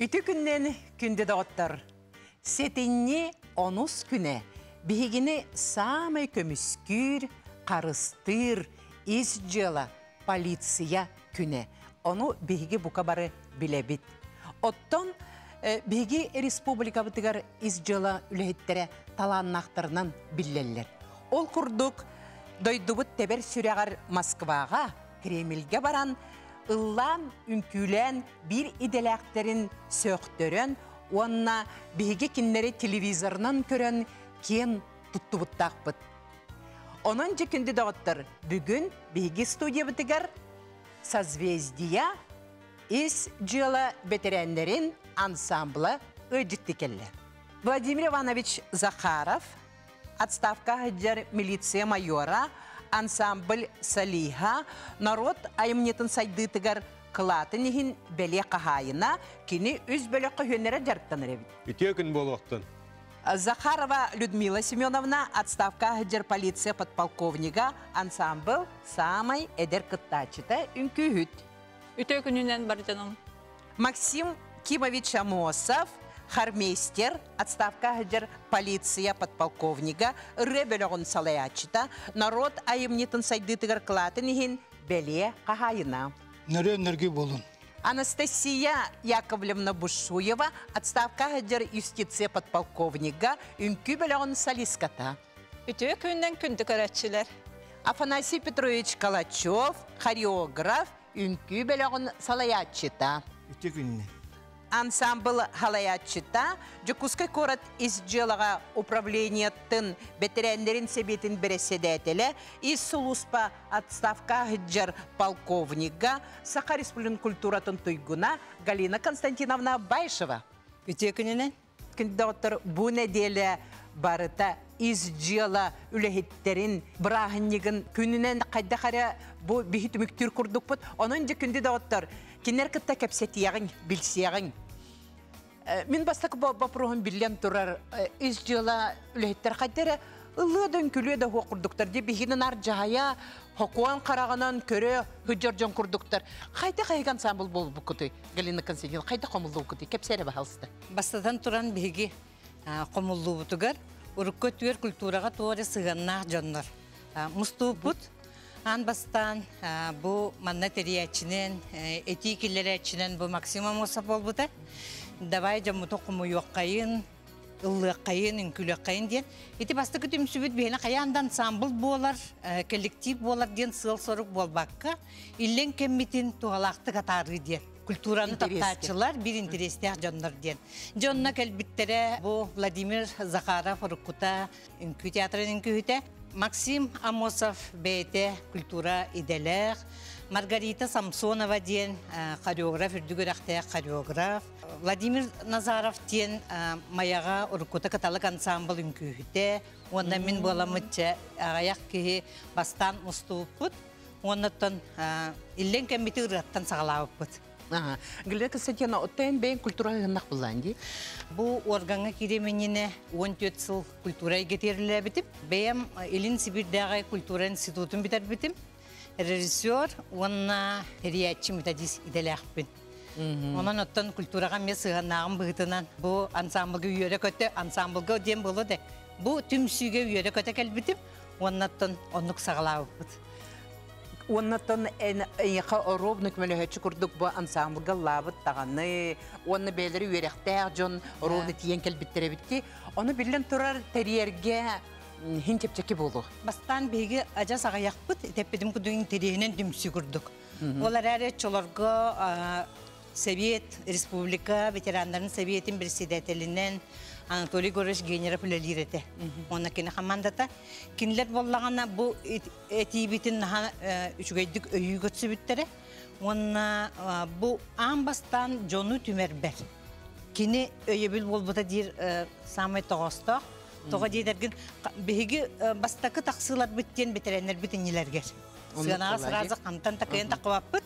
Үті күннен күнді дағыттар. Сетінне онус күне, бігіні самай көміскүр, қарыстыр, из жела полиция күне. Оны бігігі бұқа бары білебіт. Оттон бігігі республика бұтығар из жела үліхеттері таланнақтарынан білелер. Ол күрдік дойдубыт тебер сүрәғар Москваға, Кремльге баран, ыллан, үнкүлен, бір иделәқтерін сөқтөрен, онна бейге кинлері телевизорынан көрен кен тұттыбыттақ бұд. Онын жекінді дағыттыр, бүгін бейге студия бұтығар «Созвездия» из жылы бетеренлерін ансамблы өджітті келі. Владимир Иванович Захаров, отставка хаджар милиция майора, ансамбль Салиха, народ айымнетін сайдытығар қылатын ехін бәле қағайына, кені үз бәле қүйенері жарттаныр әбіт. Үте күн бол оқтын. Захарова Людмила Семеновна, отставка хаджар полиция подполковника, ансамбль самай әдер қыттачыта үнкі үт. Үте күнінен бар жаным. Максим Кимович Амосов, хармейстер, отставка хаджар полиция подполковника, ребелегон салаячита, народ айымнетін сайдытығыр қылатын ехін бәле қағайына. Нөрі болын. Анастасия Яковлевна Бушуева, отставка хаджар юстиция подполковника, үнкі бәлегон салиската. Үте күнінен күнді көрәтшілер. Афанасий Петрович Калачев, хореограф, үнкі бәлегон салаячита. Үте күніне. Ансамбль халаятчыта, Жукускай корот из жылаға управлениеттін бетерендерін себетін береседетелі, из Сулуспа отставка хыджар полковнига, Саха Республикан культуратын туйгуна Галина Константиновна Байшева. Үте күнінен? Доктор, бұл неделе барыта из жыла үлехеттерін бірағыннегін күнінен қайда қара бұл бейхет үміктер күрдік бұд. Оның же күнді доктор, кенер кітті кәпсетияғын, білсияғын. Мен бастық бапырығын білен тұрар, из жыла үлехеттер қайдары ұлыдың күледі құрдықтар де бейхінің ар жағая хоқуан қарағынан көрі хүджаржан күрдіктар. Қайда қайған самбыл бол бұл күті, Галина Константиновна, қайда қомылды бұл күті, кәпсәрі бағалысты? Бастадан тұран бейге қомылды бұтығар, ұрыққа түйер культураға туары сығаннақ жанлар. Мұсту бұт, ан бастан бұл манна териячінен, этикілері әчінен бұл максимум оса бол бұта. Давай жамыты құмы yoqqayın, ыллыққайын, үнкіліққайын ден. Еті басты күтім сүбіт бейіні қаяндан самбыл болар, коллектив болар ден сыл сорық болбаққа, илен кемметін туғалақты қатары ден. Культураны таптачылар бір интерестек жандар ден. Жонна кәлбіттері бұл Владимир Захаров ұрыққыта үнкі театрын үнкі Максим Амосов бейте культура иделер, Маргарита Самсонова ден хореограф, үрдігірақтая хореограф, Владимир Назаров ден маяға ұрыққыта каталык ансамбл үнкі онда мен боламытча ағаяқ кейі бастан мұстуып бұд, оннаттан илен кәмбеті ұраттан сағалауып бұд. Галина Константиновна, оттайын бәйін культура ғыннақ бұланды? Бұл органға кеременіне 14 сыл культура етерілі бітіп, бәйім Илин Сибирдағы культура институтын бітер бітім. Режиссер, онына реятчы методист иделі ақпын. Онын оттан культураға мен сығанағын бұғытынан бұл ансамблға үйері көті, ансамблға дем болуды. Бұл түмсүйге үйері көті кәл бітіп, онын онық сағалауы бұд. Оннаттан әйіға ровны көмелі күрдік бұл ансамблға лабыт тағаны, оны бәлері үйеректәк жон ровны тиен кәлбіттері бітті. Оны білін тұрар тәрерге хин тепчекі болу. Бастан бейгі ажа сағаяқ бұд, тәппедім күдігін тәрейінен дүмсі күрдік. Олар әрі чоларға Совет, Республика, ветерандарын Советин председателінен Анатолий Горыш генерал пүлелер Оны кені қамандата. Кенілер болағана бұл әтейбетін үшігейдік өйі көтсі біттері. Оны бұл анбастан жону түмер бәр. Кені өйі біл болбыта дейір самай тоғыстық. Тоға дейдерген бейгі бастақы тақсылар біттен бетеренлер бітінелергер. Сығанаға сыразы қамтан тақайын тақуап бұд.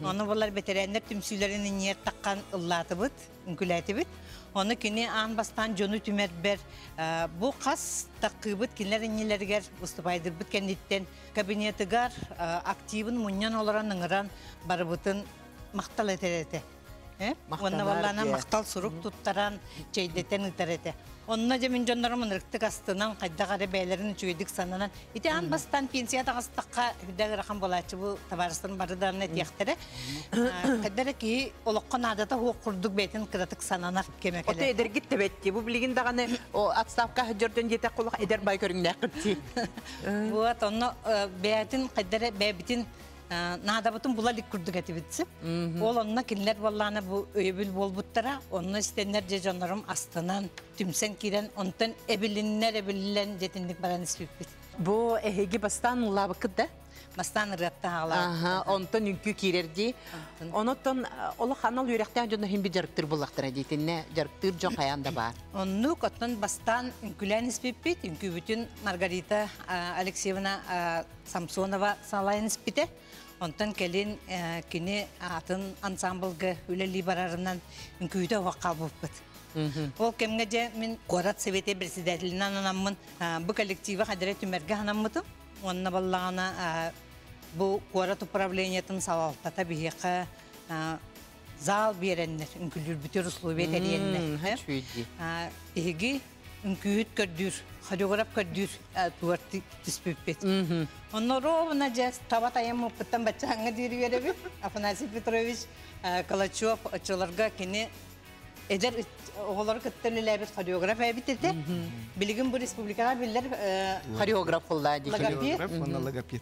Оны болар бетеренлер түмсүйлерін нер таққан ұллаты бұд, үнкіләті бұд. Оны кені анбастан жону түмер бәр. Бұл қас таққыбыт кенлер инелергер ұстыпайдыр бұд кәндеттен кабинетігар активын мұньян оларан ыңыран барыбытын мақтал әтереті. Онна баллана мақтал сұруқ тұттаран чейдеттен ұтарете. Онна жемін жондарым ұрықтық астынан қайда қарай бәйлерін чүйдік санынан. Ите ан бастан пенсия тағыстыққа үдәгі рақам болачы бұл табарыстың барыдарына тияқтары. Қайдары ки олыққан адата хуқ құрдық бәйтін қыратық сананар кемекелі. Ота едер гитті бәтті. Бұл білген дағаны отставқа жүрден жете құлық едер бай көріңді әқітті. Вот, онна бәйтін қайдары бәбітін Nada bütün bula lik kurduk eti bitsin. Onunla kinler vallahi bu öbül bol buttara. Onunla istenler cecanlarım astınan tümsen kiren ondan ebilinler cetinlik baran ispik bit. Bu ehegi bastan labıkı da? Bastan ırgatta ağlar. Aha, ondan ünkü kirerdi. Ondan ola kanal yürekten jonna hem bir jarıktır bulaqtır editin ne jarıktır jon hayanda var. Onu ondan bastan ünkülen ispik bit. Ünkü bütün Margarita Alexeyevna Samsonova salayan ispite. Ondan kelin kini atın ansambılgı üle liberarından ünküyde vakal buput. Ol kemgece min Korat Seveti Presidentliğinden anamın bu kolektivi kadere tümerge anamıdım. Onunla ballağına bu Korat Upravleniyetin savalta tabii ki zal verenler, ünkülür bütün Rusluvet eriyenler. Egi ünküyüt kördür, koreograf kördür tuvartı dispüpet. Onları ona cez tabat ayağımı pıttan baca hangi diri verebi. Afanasi Petrovich Kalachov açılarga kini eder oğulları kıttırlılar bir koreograf ebitete. Bilgin bu Respublika'na biller Koreograf oldu.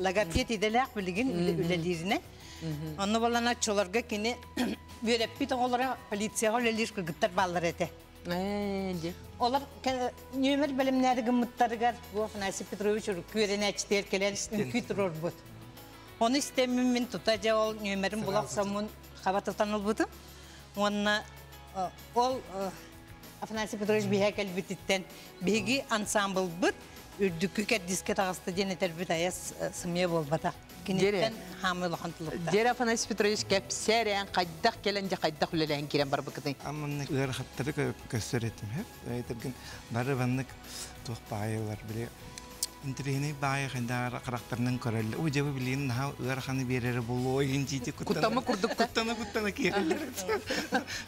Lagapiyet idiler bilgin üledirine. Onu balana açılarga kini verip bir oğulları polisiye oğulları kırgıttar ballar ete. Olar nümer bölümleri gımıtlarıgar bu Afanasi Petrovich Ruküren'e açtı keler kütürür bu. Onu istemimin tutacağı ol nümerin bulaksamın kabatıtan ol budu. Ona ol Afanasi Petrovich bir heykel bititten bigi ensemble bud ürdükü ket disket ağastı jeneter bit ayas sımya bol bata. Kinitten hamil hantılıkta. Jere Afanasi Petrovich kepseren kaydak gelence kaydak üleleğin kiren bar bakıdın. Amanlık ıgar hatları gösteretim hep. Ayetlerken barı banlık tuğ bağıyorlar bile. İnterihine bağıyor kadar karakterinin köreli. O cevabı bilin daha ıgar hanı bir yere bulu oyuncu Kutama kurduk. Kutana kiyeler.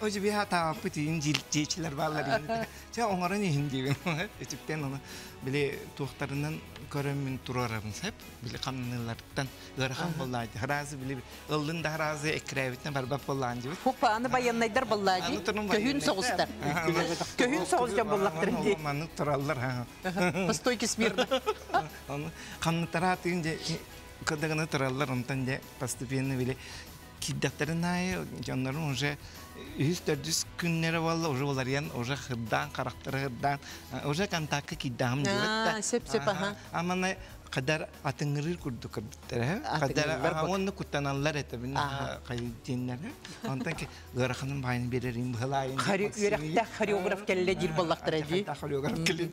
O cevabı hata apıtı incilciler bağlar.Ça onların hindi ben. Etipten onu bile tuğlarından köremmin turarımız hep bile kanlılardan ıgar han bolladı. Harazı bile ıldın da harazı ekrevitne barbap bollancı. Hupağını bayanlaydır bolladı. Köhün soğustar. Köhün soğusca bollaktır. Manık turallar ha. Postoyki smirna. Onu kanlıtara atınca kadına turallar ondan da постепенно bile kiddakların ayı canların уже 100-400 günlere valla уже olar yan уже hırdan karakteri hırdan уже kantakı kiddam diyor. Sep aha. Ama ne kadar atınırır kurdu kırdıkları. Kadar onu kutananlar ete bin kayıtçinler. Ondan ki garakanın bayını veririm hılayın. Yürekte koreograf kelle dil bollaktır edi. Koreograf kelle.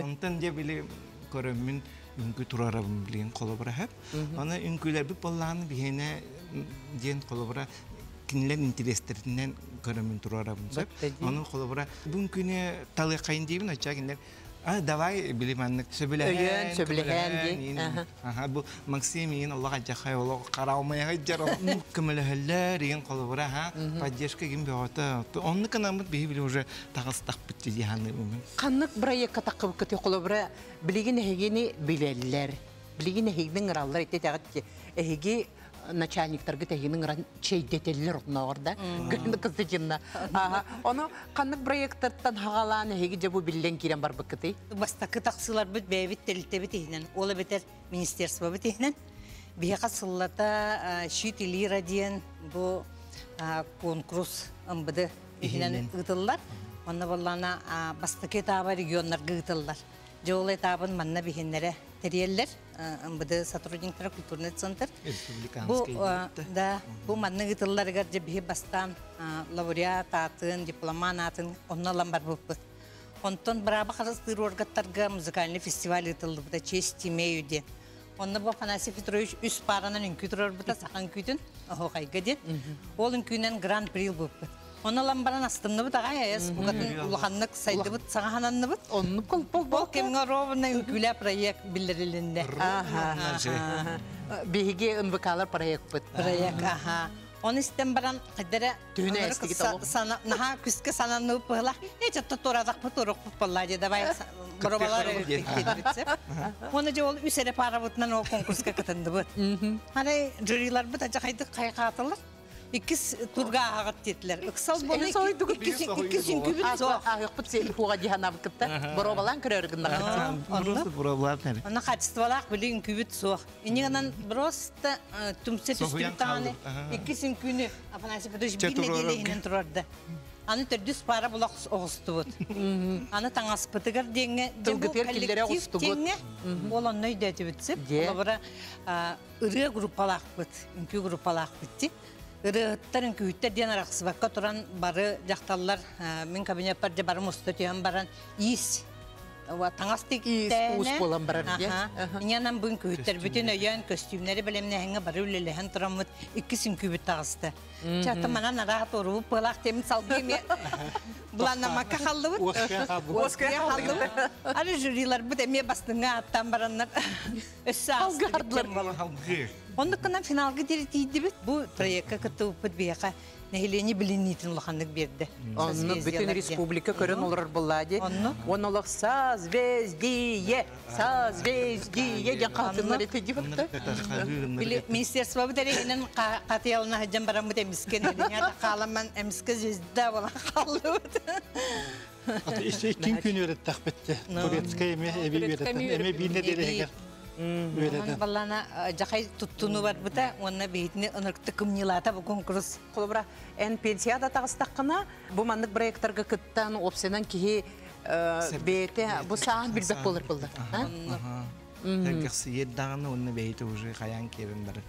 Ondan da bile körümün ünkü turarabım bilen kolabora hep. Ona ünküler bir pollanı bihine diyen kolabora kinler intereslerinden körümün turarabım hep. Onun kolabora bunküne talı kayın diye bin açar kinler. Davay bilim anlık söbülehen söbülehen. Bu Maksimin Allah acakay Allah karavmaya hajar kımeleheller yen kolabora ha pajeşke gibi bir hata. Onun kanamut bihi bile уже tağız takbıtçı cihanı umun. Kanlık buraya katakıp kıtı kolabora bilgin hegini bileller. Bilgin heginin ırallar ette tağıt ki hegi начальниктарга тегинин ран чейдетеллер орда гүндү кызычынна onu канык проекттардан хагалааны хеги же бу билен кирен бар быкыты Бастакы таксылар бит бебит телте бит ихнен ола бетер министерство бит ихнен бияка сыллата шит илира диен бу конкурс ымбыды ихнен ытыллар онна боллана бастакы таба регионнарга ытыллар жолы табын манна бихиннере терьеллер ымбыды сотрудниктар культурный центр bu manna ытылларга же бихи бастан лауреат атын дипломан атын онналан бар буппут онтон браба харыстыр оргаттарга музыкальный фестиваль ытылды буда честь имею де онна бу Афанасий Петрович үс паранан үнкүтөр бута сахан күтүн охайга де ол үнкүнен гран-при буппут Onalan baran astımlı bu da gayet bu kadın uluhanlık saydı bu sağhananlı bu. Onu Bol kemga rovna ülküle proyekt bildirilinde. Bihige ınbıkalar proyekt bu. Proyekt aha. Onu istem baran kadere Tühüne esti git oğlum. naha küske sananı pıhla. Hiç toradak pıtoruk pıpılla diye de bay brobalar öğrettik. Onu je ol üsere para butman o konkurska katındı bu. Hani jüriler bu da jakaydı kayqatılır. İkis turga ağat dediler. Iksal bunu iki çünkü bir soğuk. Yok bu seni huğa dihanam kıtta. Borobalan kırargında. Burası buralar nere? Ona kaçtıvalak bilin kübüt soğuk. İniğinden prosta tümset üstü bir tane. İkisin günü. Afanası bir birine geleyinin turardı. Anı düz para bulak oğustu bud. Anı taŋas pıtıgar denge. Tılgıtır killere oğustu bud. Olan nöy dedi bitsip. Ola bura ırığa grupalak bud. Ünkü grupalak bitti. Irıqtарын küyütte diyen araqsı bakka turan barı jaktallar min kabinet barca barı mustatüyen baran is. Taŋas tekitene. Us bolan baran diye. İnyanan bugün küyütter bütün öyen kostümleri bilemine henge barı ülelehen turamut ikisin küyüt tağısты. Çatı mana narahat orubu pılaq temin salgıyım ya. Bulanlamakka kaldı bud. Oskaya kaldı bud. Arı jüriler bud emeye bastığına attan baranlar. Össü ağızdı bitken bolu. Ondan finalga diritiydi bit. Bu proyekte katılıp biyaka nehileni bilinnitin ulakanlık berdi. Onu bütün respublika körün olur bulladı. Onu olur sazvezdiye, sazvezdiye diye katınlar etedi bitti. Ministerstvo bu dereyinin katıyalına hacam baramı demisken ya kalaman emiske zizda olan kaldı. İşte kim gün öğrettik bitti. Turetskaya evi öğrettik. Eme bir ne deri Ballana jakay tuttuğunu var bu da ona beyitini ınırkta kımnilata bu konkurs. Kolobra en pensiyada tağıstaqına bu manlık proyektlarga kıttan opsiyadan ki beyte bu sağın bilbek olur buldu. Herkesi yeddağını onu beyti уже kayan kerin barı.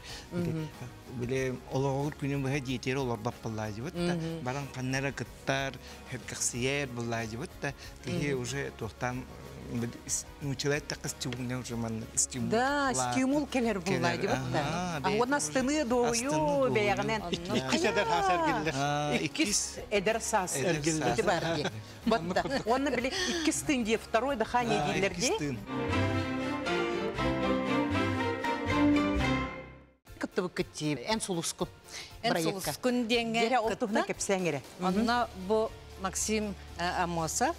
Bile olağur günün bu hediyeleri olur da bulaycı bud da baran kanlara kıttar herkesi yer bulaycı bud da ki уже tohtan Мучилает так стимул, уже man стимул. Да, стимул келер булайды бутта. Она стыны дою беягынан. İkisi eder hasar gelirler. İkис эдер сас. Эти барги. Бутта. Он били икки стынди, второй дыхание дилерде. Кытты букетти, en suluskun. En suluskun denge. Gere oltuğuna kepsengere. Onunla bu Максим Амосов.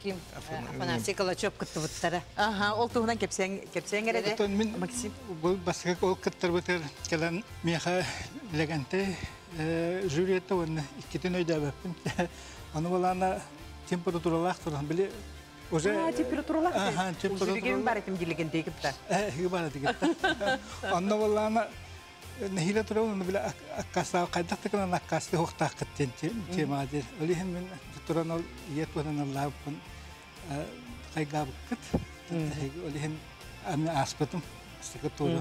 Kim? Afanasi Kalaçop kıttı butlara. Aha, oltuğundan kepsengere de. Максим, bu başka o kıttır bıtır gelen miha legante jüriyette onu ikiden öde yapın. Onu olana temperaturalar turan bile Oje temperaturalar. Aha, temperaturalar. Uzun bir etim diligin tekipta. Ibarat gitu. Onu olana nehile turan bile akasa kaydak tekrar akasa hokta kıttın cemaati. Öyle hemen turan ol yetunan Allah pun kaygab kıt. Öyle hem ami aspetum sekreterya.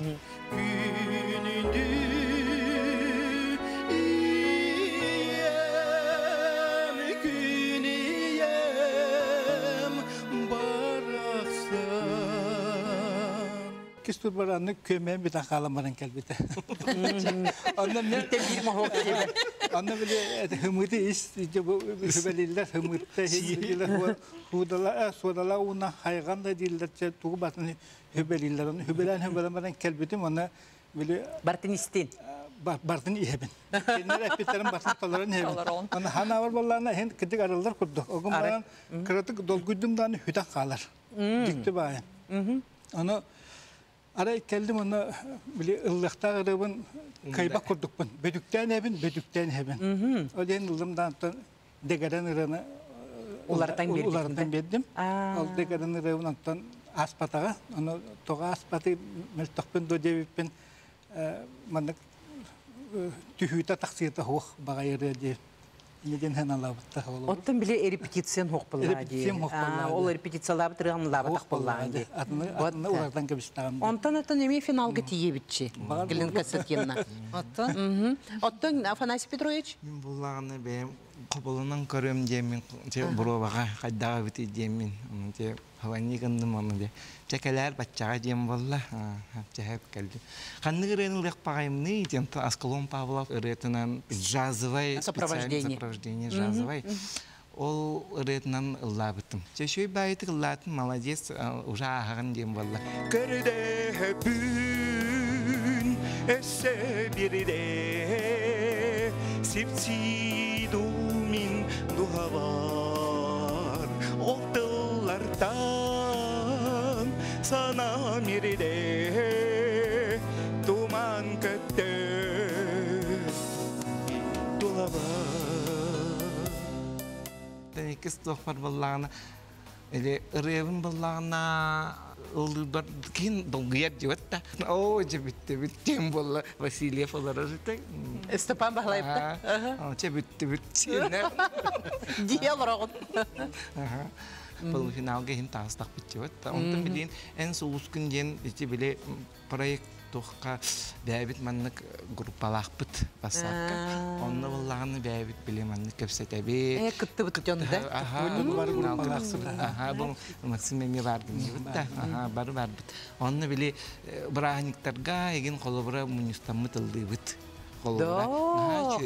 Kistur baranı kömeğin bir tane kalamaran kelbite. Ondan bir mahok gibi. Ondan bile hımıdı iş, bu hübeliler hımıdı hizliler hudala ona haygan da değiller. Tuğ batını hübeliler onu hübelamaran kelbitim ona bile Bartinistin. Bartın ihebin. Kendileri hepitlerin bartın toların ihebin. Ona hana var vallahi hen kıtık aralılar kurduk. O gün bana kırıtık dolguydumdan hüdan kalar. Dikti bayan. Onu ara geldim onu bile ıllıkta arabın kayba kurduk ben. Bedükten hebin. O den ılımdan degaren ırını ulardan verdim. O degaren ırını aspatağa. Onu toğa aspatı meltokpen do devipin manık tühüte taksiyete hoğ bağayırı diye. Neden hemen labatta olur? Ottan bile repetisiyon hoqpılladı. Repetisiyon hoqpılladı. Ol repetisiyalar tırğan labat hoqpılladı. Adını ulardan kabistan. Ondan emi finalga tiye bitçi. Gelin kasatyenna. Ottan Afanasий Петрович. Мен буллаганы бем коболунан көрөм жемин буробага кайдага бити жемин. Те хавани гандым аны де. Чекелер баччага жем болла. Чехеп келди. Канныгырын лек пагаймны тем Аскалон Павлов ретинан жазывай сопровождение жазывай. Ол ретинан лабытым. Чешөй байтык латын молодец уже аган жем болла. Көрдө бүн esse bir de sipsidumin duhavar otıllardan sana bir de duman kötü İkisi doktor ballağına, revin ballağına ıldır kin dolguya diyor da, o bitti bolla Vasilyev olarak da. Stepan Bahlayıp da. Bitti. Diye olarak. Bu finalga hem taslak bitti. Ondan bilin en soğuskun yen işte bile proyekt tohka bäbit manlık grupalakpıt basakka. Onna vallahını bäbit bile manlık köpsetebi. Kıttı bıtı jonda. Bunu var grupalaksın. Bu maksimumi vardı mı? Baru var bit. Onna bile bırahaniktarga egin kolobra munistamı tıldı bit. Да,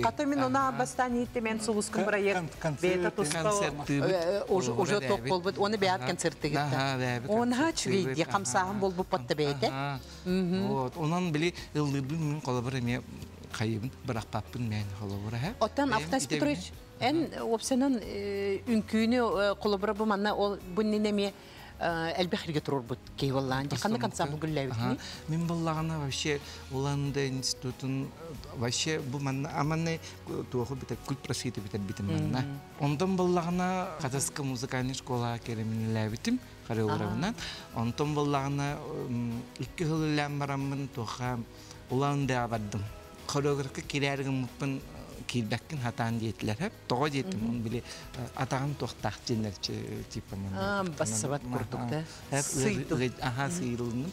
като именно на бастаните мен соускун проект бета тустал. Уже ток болбут, оны бәят концертте гитте. Он хач виде, камсаһым болбу патта бәйте. Вот, онан биле ылдыбын мен колобра ме кайыбын, бирак паппын мен колобра ха. Оттан Афтас Петрович, эн опсенан үнкүйнү колобра бу манна ол буннеме әлбәхирге турur бут кей валлан. Кандай концерт бүгүлләбит. Мен баллагана вообще Уланда институтун вообще бу манна аманне туоху бит культ просите бит манна. Ондан баллагана Казахская музыкальная школа кереминләбитим хореографынан. Ондан баллагана 2 жылдан барамын туха Уланда абадым. Хореографка кирәргә мупын килбәккин хатан диетләр һәп тога диетим он биле атаган тохтак җеннәрче типа мен бассабат курдук да сыйлым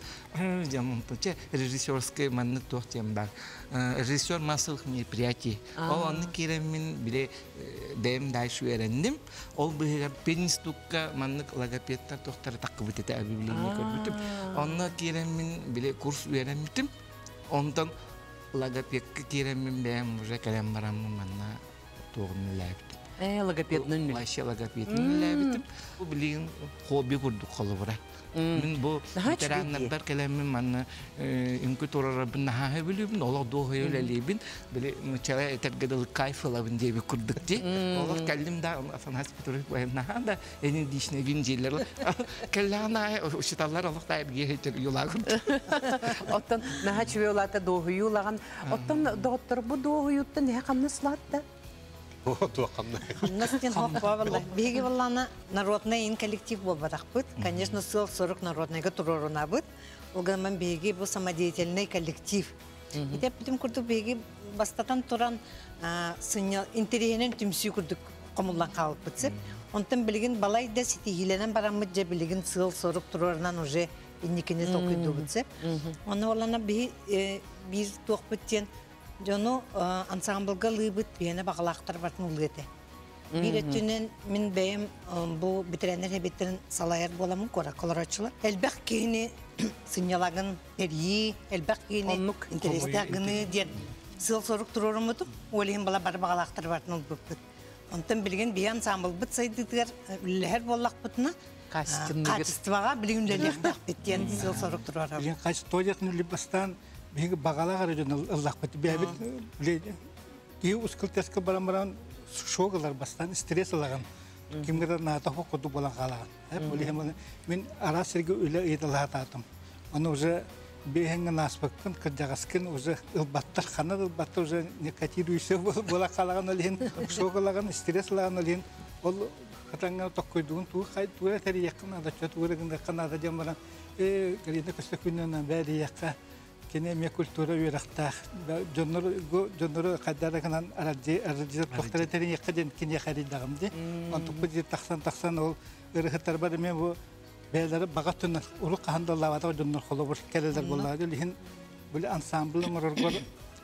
jamon toche режиссерский манны тохтем бар режиссер массовых мероприятий onu kiremin bile benim dayşı öğrendim ol bir penistukka manlık logopedler tohtarı takıbıt ete abibliğini gördüm onu kiremin bile kurs öğrendim ondan logopedka kiremin benim уже kalem baramın manna toğumlu labittim logopednin Ayşe logopednin labittim bu bilin hobi kurduk kalıbıra من بو ترانا بركلام من من إنكو ترى ربنا هاي بليبن الله دوه يلليبن بلي مشارع تجد الكيف ولا بندي بكردتي الله كلم ده أصلا هاس بتروح وهمنا هذا إني ديش نبين جيلر كلامنا وش تالله الله تعالى يهتر يلاقون أتن نهاش ويولاتا دوه يلاقون أتن دكتور بدوه يوتن هي كم نسلات Настин хопа والله беги والله на народный ин коллектив был барахпыт конечно 40 народныйга туроруна быт угаман беги бу самодеятельный коллектив ите битим курду беги бастатан туран сыня интерьерен түмсү курдук комуллан калып битсеп онтан билген балай да ситигиленен барамыт же билген 40 турорунан уже инникене токуйду битсеп оны олана би бир токпыттен Жону ансамблга лыбыт бияна бағалақтар бартын ұлғеті. Bir etünen min beyim bu bitirenler hebetlerin salayar bolamın kora koloraçılar. Elbaq kini sinyalagın teriyi, elbaq kini interestagını diye sıl soruk dururumudum. Olayım bala bar bağlaqtır bartın olup. Ondan bilgen bir ansambl bit saydılar. Ülher bollaq bitna. Kaçıstıvağa bilimleliyaq bitiyen sıl soruk dururum. Bilgen kaçıstıvacakını libastan bir bağala garajın Allah bitti. Bir iyi uskılteske baran şoğlar bastan stres alağın. Kim kadar nata hokudu bolan kalağın. Hep öyle hemen ben ara sergi öyle edelah tadım. Onu uza bir hengen nasbakın kırcagaskin uza battar kanal battar uza ne kaçı duysa bola kalağın öyle şoğların stres alağın öyle ol katanga tokkuyduğun tu kay tu teri yakın da çat uğrağında kanada jamara galinde kastakünden beri yakka Kene kültürü ürettik. Jonları kadar kanan aracı doktorların yakın kine xaridağımdı. Antuk bir taksan ol ırıhtar var mı bu beyler bağatın ulu kahandallar var jonlar kolobur keler bollardı. Lihin böyle ansambl mororgor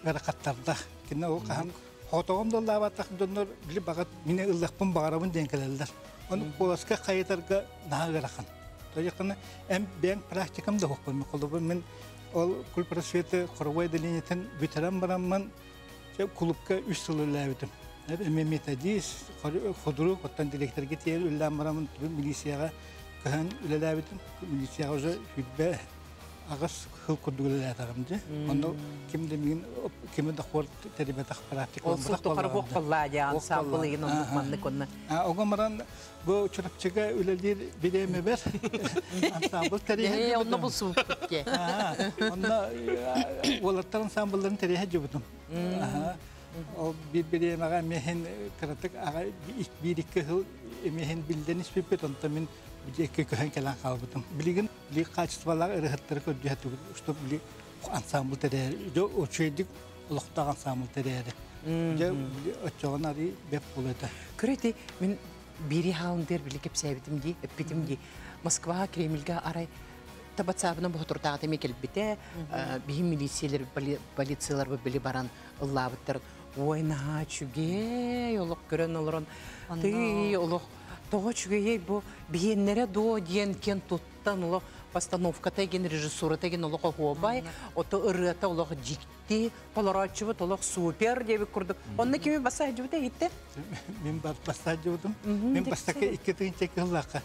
verakatlarda kine o kahan hotogumdallar var jonlar bile bağat mine ıllaqpın bağarabın denkelerler. Onu kolaska kayıtarga daha verakan. Toyakını em ben praktikamda hokpun kolobur men Ol kulprasveti Korvay Delinetin bitiren baranman kulüpke 3 yıl ulabidim. Mehmet Adis, Khoduru, Kotan direktör getirir ulan baranman milisiyaya kahan ulabidim. Milisiyaya oza hüdbe ağız hıl kurdular atağımcı. Onu kimde de xor terbiyetak pratik Ол сұлтықыр қоқпыллади ансамблыйын ұндықманны көнні. Оғамаран bu çorapçıga öyledir bileme ver. Ansambl tarihi. Onu бұл сұлып кетке. Onda olatlar ansambulların tarihi cübüdüm. O bileme mehen karatık bir iki yıl mehen bildiğiniz bir peton tamin bir iki köhen kalan kalbıdım. Bilgin bir kaçtıvalar ırıhtları kötü işte bir ansambl tarihi. O şeydik olukta ansambl tarihi. Je açığın arı bep buluyordu. Көреді, мен бері халындер білі кеп сәбітімге, өппетімге. Москва, Кремльге арай табатсабына бұғытырдағы деме келіп біте, бейім милициялар, полициялар білі баран ұллабыттыр. Ойна чүге, олық көрін олырын. Ты олық тоғы чүге, бұл бейенлері до дейін кен тұттан олық постановка теген, режиссура теген олық оғобай, оты ұрыта олық жикті, поларачывы олық супер деп көрдік. Онны кеме баса әжібіде етті? Мен баса әжібідім. Мен басақа 2-2 жыллаққа.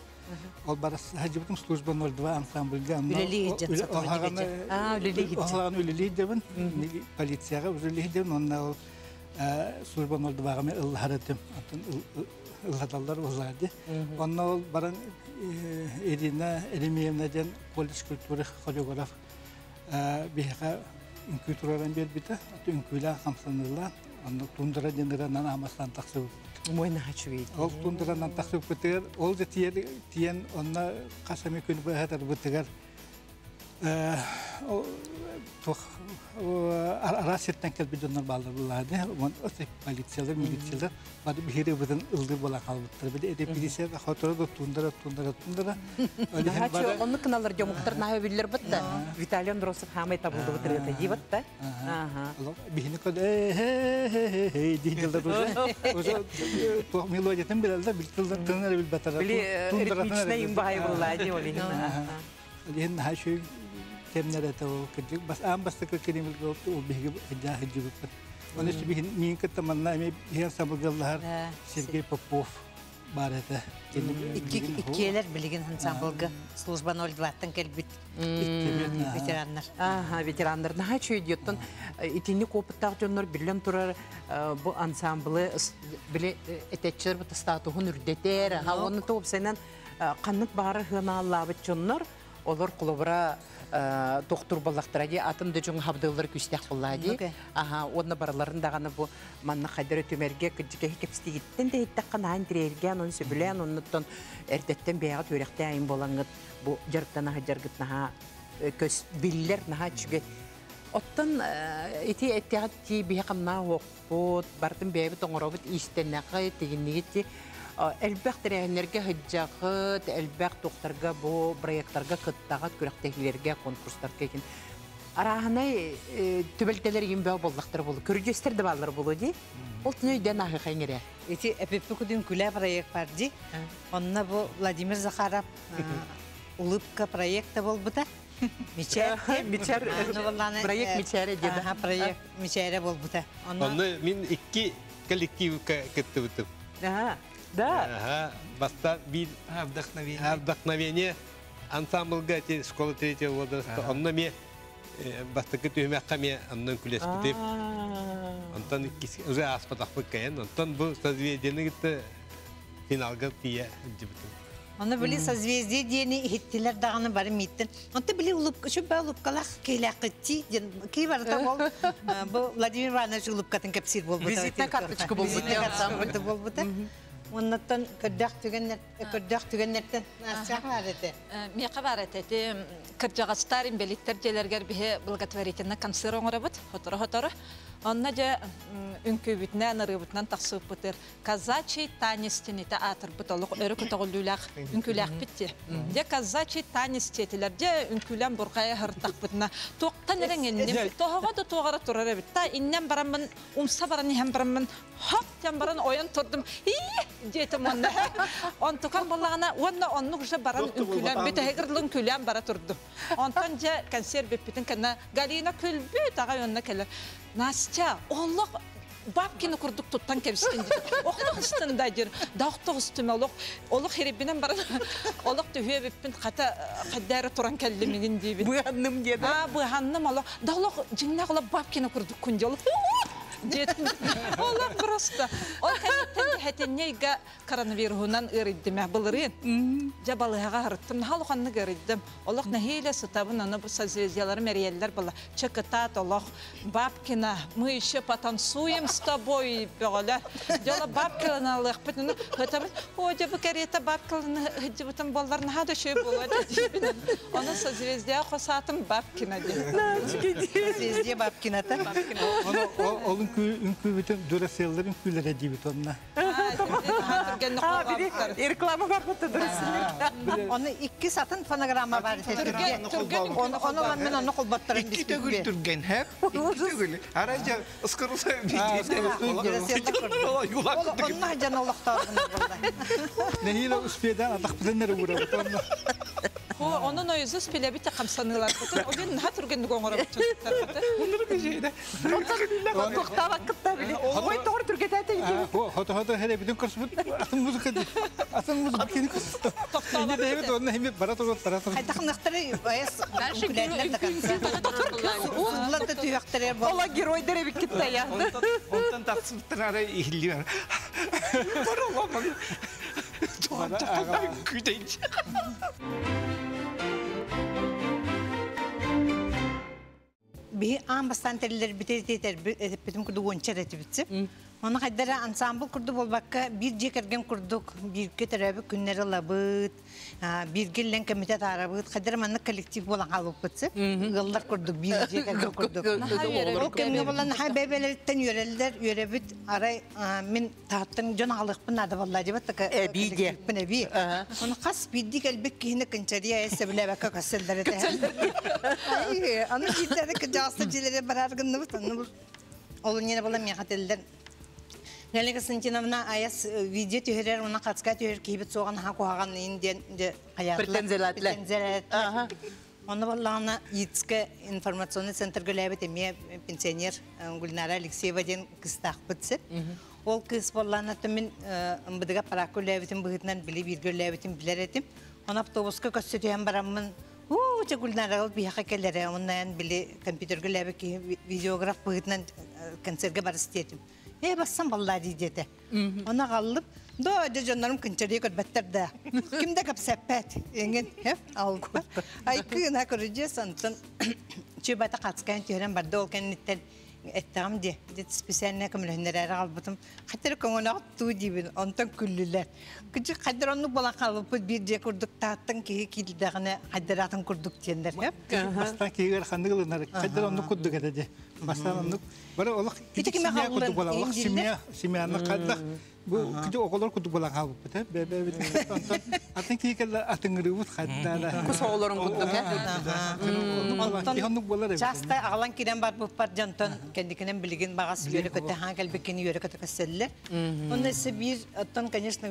Ол барасы әжібідім служба 02 ансамбльге. Үлелей жетсі. Олаған үлелей дебін. Полицияға үлелей дебін. Онна ол служба 02-ға мен ұллар өтім. Ұлладалар ұллады. Онна ол баран Ирина Еремеевнадан колледж культуры хореограф бейға инкультураран бербіті. Үнкүйлі қамсанырла. Онна тундыра денdirandan амастан тақсы өп. Мойна хачуейді. Ол тундырандан тақсы өп бітігер. Ол же тиен онна қасаме күн бұғатар бітігер. Арасеттен кәлбі жонлар балдар бұлады. Полициялар, милициялар бады бігері бұдан ұлды бола қалбыттыр. Беді әде полицияға қотыры тундыра. Оны кыналар жомуқтар наға білдер бұтты. Виталий Андросов хамай табылды бұтыр еті дей бұтты. Бігені көді дейділдер уже тоқ мелодиятын білелдер, білтілдер тыңыр білбәтір. Білі ритмична имбағай бұлады олейін. Haşu temnere tavu kedi bas am bas tak kedi milgo o bihge hajja hajju pat onun için bir niye katamanna emi bir sabırlar Sergey Popov barada İkiler bilgin ansambılgı служба 02'dan kelbit veteranlar. Aha veteranlar daha çok diyorsun. İtinli koputlar canlar bilen turar bu ansamblı bile etekçiler bu statuhun ürdeter. Ha onu top senen kanıt barı hına Allah'ı canlar. Olur kulübra doktor balaktıra diye atımda çünkü habdılları küstek bulladı. Aha onun baralarında gana bu manna kadar tümerge küçük hepsi gittin de hittakkan handirergen onu söylenen ondan erdetten beyaz örekte ayın bolanıt bu jargtana jargıt naha kös biller naha çünkü ottan eti ettihat ki bir kamna hokput bartın bebi tongrobut istennağı teginniği Elbette rehenlerge hıccağıt, elbette doktorga bu proyektlarga kıttağıt, kürektekilerge konkurslarga ekin. Arahanay tübelteler yin bağ bollaqtır bolu, körücüster de bağlar bolu di. Oltun öyden ahı xeynire. Eti epepi kudun küle proyekt var di. Onna bu Vladimir Zakharov Ulыбка proyekta bol buta. Miçer. Miçer, proyekt miçere dedi. Ha, proyekt miçere bol buta. Onna min iki kolektiv kıttı butum. Aha. Да. Ага, баста bir вдохновение ансамблга школа третьего возраста. Онна ме бастакы түймәккә ме аннан күләс китеп. Антон уже аспатак быккан. Антон бу созвездиене гитте финалга тие җибетем. Onu bili созвездие diyeni hittiler dağını bari mitten. Onu bili şu ba ulupkalak keylakıtçı ki var da bol. Bu Vladimir Ivанович ulupkatın kapsir bol. Vizitne kartочка bol. Vizitne kartочка bol. Ondan kördük tügenlerden nasıl var ete? Meka var ete. Kırcağızların belirtir celerger bihe bulgatveritine kanser oğrabıt. Hotora. Onnaca ünkübütne, narıbıtnan taksıp bıtır. Kazaçı tanistini teatr bıtalık örü kutağıllulak ünkülak bitti. De kazaçı tanistetiler de ünkülen burkaya hırtak bıtına. Toqtan eren ennem. Toğağa da toğara turara bit. Ta innem baramın, umsa baran hem baramın. Hop yan baran oyan turdum. Jetim onna. On tukan balağına onna onlukça baran ünkülen bit. Hegerli ünkülen bara turdu. Ontanca kanser bipitin kana galina külbü tağa yonna keler. Nastya, Allah бабкины курдук туттан кебистен. Охлық істінда жер. Дауқтық үстіме олық херебінен барын. Олық түйе беппін қаддары туран кәлдемеген дейбін. Бұғанным деді. Бұғанным олық. Даулық жыңна қылап бабкины курдук күнде олық. Жетім. Олық просто. Ол хәтеннейге коронавирусынан ырыддыма бұлырын. Жабалыға ғырыттым. Халықанны ғырыддым. Олық нәхейлі сұтабын, оны бұл созвездиялары мәрелер бұла. Чекатат, олық, бабкина, мы еще потанцуем с тобой, беғалар. Жала бабкина алық бұтыны. Ғытабын, о, жабы кәрета бабкина ғыдыбытын болларын ғады шөй болады. Оны созвездия қосатым бабкина дейді. Созвездия бабкината. Onun bütün durasellerin küllere dibit onunla. Reklama var mı durasın? Onu iki satın fonogramma var. Onu ben onu kulbattırın. İki de güldürgen hep. İki de Araca ıskırılsa Onlar can olaktardım burada. Nehiyle uspiyeden adak bilenleri uğradık onunla. Onun özü spilebite kamsanılar. O gün naha turgenlik oğura bütün. Bunları bir şeyde. Toxta vakıtta bile. Oy doğru Türkiye'de de. Hota hele bütün kırsımı atın müzik değil. Atın müzik kendi kırsımı. Şimdi de evet onunla hem barat olur. Haydak nıhtırı ayas kulüplerler de kansa. Uğurlar da tüyaktırı bu. Ola geroy dere bir kitle ya. Ondan taksıptın araya ihliyor. Para olamam. Doğan küdeyince. Bir an bastan teriler biter bütün kurdu onçer eti bitsin. Onu kaydara ansambl kurdu bolbakka bir cekergen kurduk, bir keterabi günleri labıt, bir gillen komitet arabıt, kaydara manna kolektif bolan alıp bitsin. Gıllar kurduk, bir cekergen kurduk. O kemge bolan ha bebelerden yörelder, yörebit aray min tahtın can alıqpın adı vallahi cebet taka Bilge. Ebi. Onu kas bildik elbek ki hine kınçariya esse bile baka kaseller ete. Ay, onu gitlere kıcağısıcilere barargınlı bit, onu bul. Olun yine bolam yakateller. Nelega sınçınamına ayas video tüherer, ona katska tüher kibit soğan ha koğan indiyen hayatla. Pretenzelatler. Onu vallahi yitske informasyonu center gölebet emiye pensioner Gülnara Alexeyeva den kıstak bitsin. Ol kız vallahi tümün mbıdıga para gölebetin bıhıtından bile bir gölebetin biler etim. Ona avtobuska köstütüyen baramın Uuu, Gülnara bir hakellere ondan bile kompüter gölebet ki videograf bıhıtından konserge barısı dedim. Bassam vallahi dedi. Ona kalıp, doğru canlarım kınçarıya kadar da. Kimde kap sepet? Engin hep aldılar. Ay kına kurucu sanatın. Çubata katskayan tüyren barda olken nitten ettiğim diye. Spesiyeline kamilhenlere albatım. Katır kongona attığı gibi ondan küllüler. Küçük katır onu bana kalıp bir diye kurduk tahtın ki kilidağına katır atın kurduk diyenler hep. Bastan ki kandı kılınlar. Katır onu kurduk edece. Bastan onu. Bara olak küçük simya kurduk bola. Olak simyanı kaldık. Bu küçük okullar kurduk bola kalıp. Bebe atın ki keller atın rüvut katırlar. Kus oğulların kutlu ki. Çasta ağlan kiren var bu par jantan kendikinin bilgin bağız yöre kötü hangi bekini yöre kötü kaseller. Onun ise bir atın конечно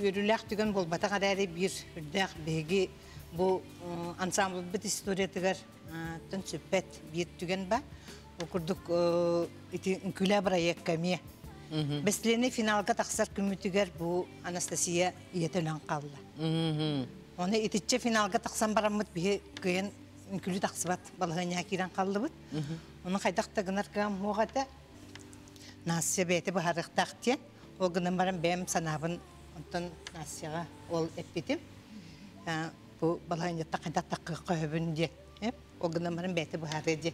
yürüler tügen bol bata kadar bir hürdek begi bu ansambl bit istoriyetigar tın süpet bir tügen ba. Okurduk iti küle barayek kamiye. Beslerini finalga taksar kümütüger bu Anastasia yetelen kaldı. Onu ititçe finalga taksan baramut bir kıyın külü taksıbat balığına kiran kaldı bud. Onu kaydak tagınar kam hoğata Nasya beti bu harık taktiyen. O günün baram benim sanabın ondan Nasya'ga ol epitim. Bu balığına takıdak takı koyubun diye. O günün baram beti bu harıcı.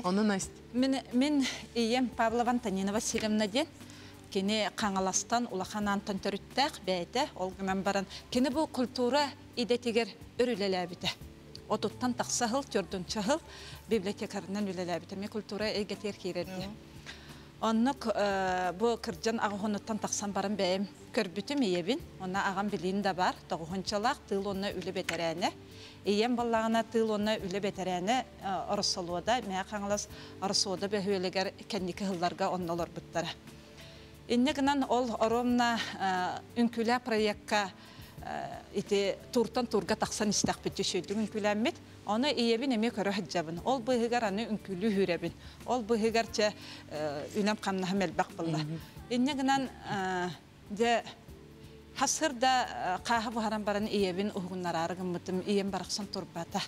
Onu nasıl? Мен ием Павлова Антонина Васильевна ден. Кені қаңаластан улахан антон төріттәк бәйті, олғынан баран. Кені бұл культура идетігер өрілеләбіді. Отуттан тақса хыл, түрдін чахыл, библиотекарынан үлеләбіді. Мен культура егетер керерді. Оннық бұл кірджан ағығыныттан тақсан баран бәйім көрбітім ебін. Ona ағам білейін де бар, тоғығынчалақ тыл оны үлі бетерәне. Ием баллағына тыл оны үлі бетерәне ұрысылуыда, мәе қаңылас ұрысуыда бәхуелегер кәндекі ғылларға онналар бұттары. Иннегінен ол оромна үнкілі проектқа ити туртан турга тақсан истақпет жешөйдүн күләммет. Оны иебин эме көрө хаджабын. Ол быһыгар аны үнкүлү хүрәбин. Ол быһыгарча үнәм камнаһа мелбак булла. Инне гынан де хасырда каһа бухаран баран иебин угуннарарыгын мытым ием бараксан турбата.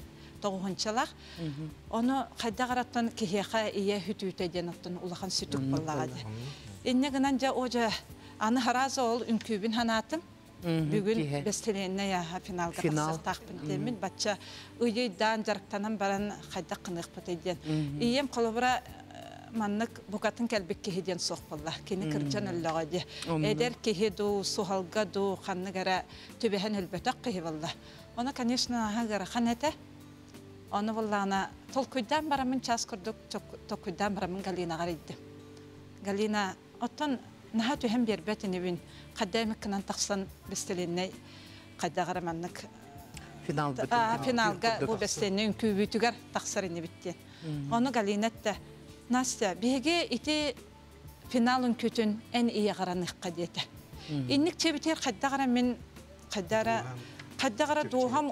Тоғынчалақ. Оны қайда қараттан кехеқа ие хүтүйтеден аттан улахан сүтік боллағады. Инне гынан жа ожа аны харазы ол үнкүбін ханатым. Бүгін бестеленне яға финалға тақсыр тақпын демін. Батча үйдейдан жарықтанан баран қайда қынық бұтайден. Ием қолыбыра маннык букатын кәлбек кехеден соқ болла. Кені кірджан өллағады. Әдер кехеду, суғалгаду, қанны ғара төбехен өлбетақ кехе болла. Оны, конечно, ғара қанеті. Оны боллағына толкуйдан барамын час күрдік, толкуйдан барамын Галина ғарайды. Галина, оттан наға түйен бербетін ебін, қаддай мүккінен тақсан бестеленне қадда ғараманлық финалға бұл бестеленне үнкі үйтігер тақсарыны біттен. Оны Галина әтті, Настя, беге ити финал үнкүтін ән ие ғараныққа деті. Иннік чебітер қадда ғарамен Қаддағара туғам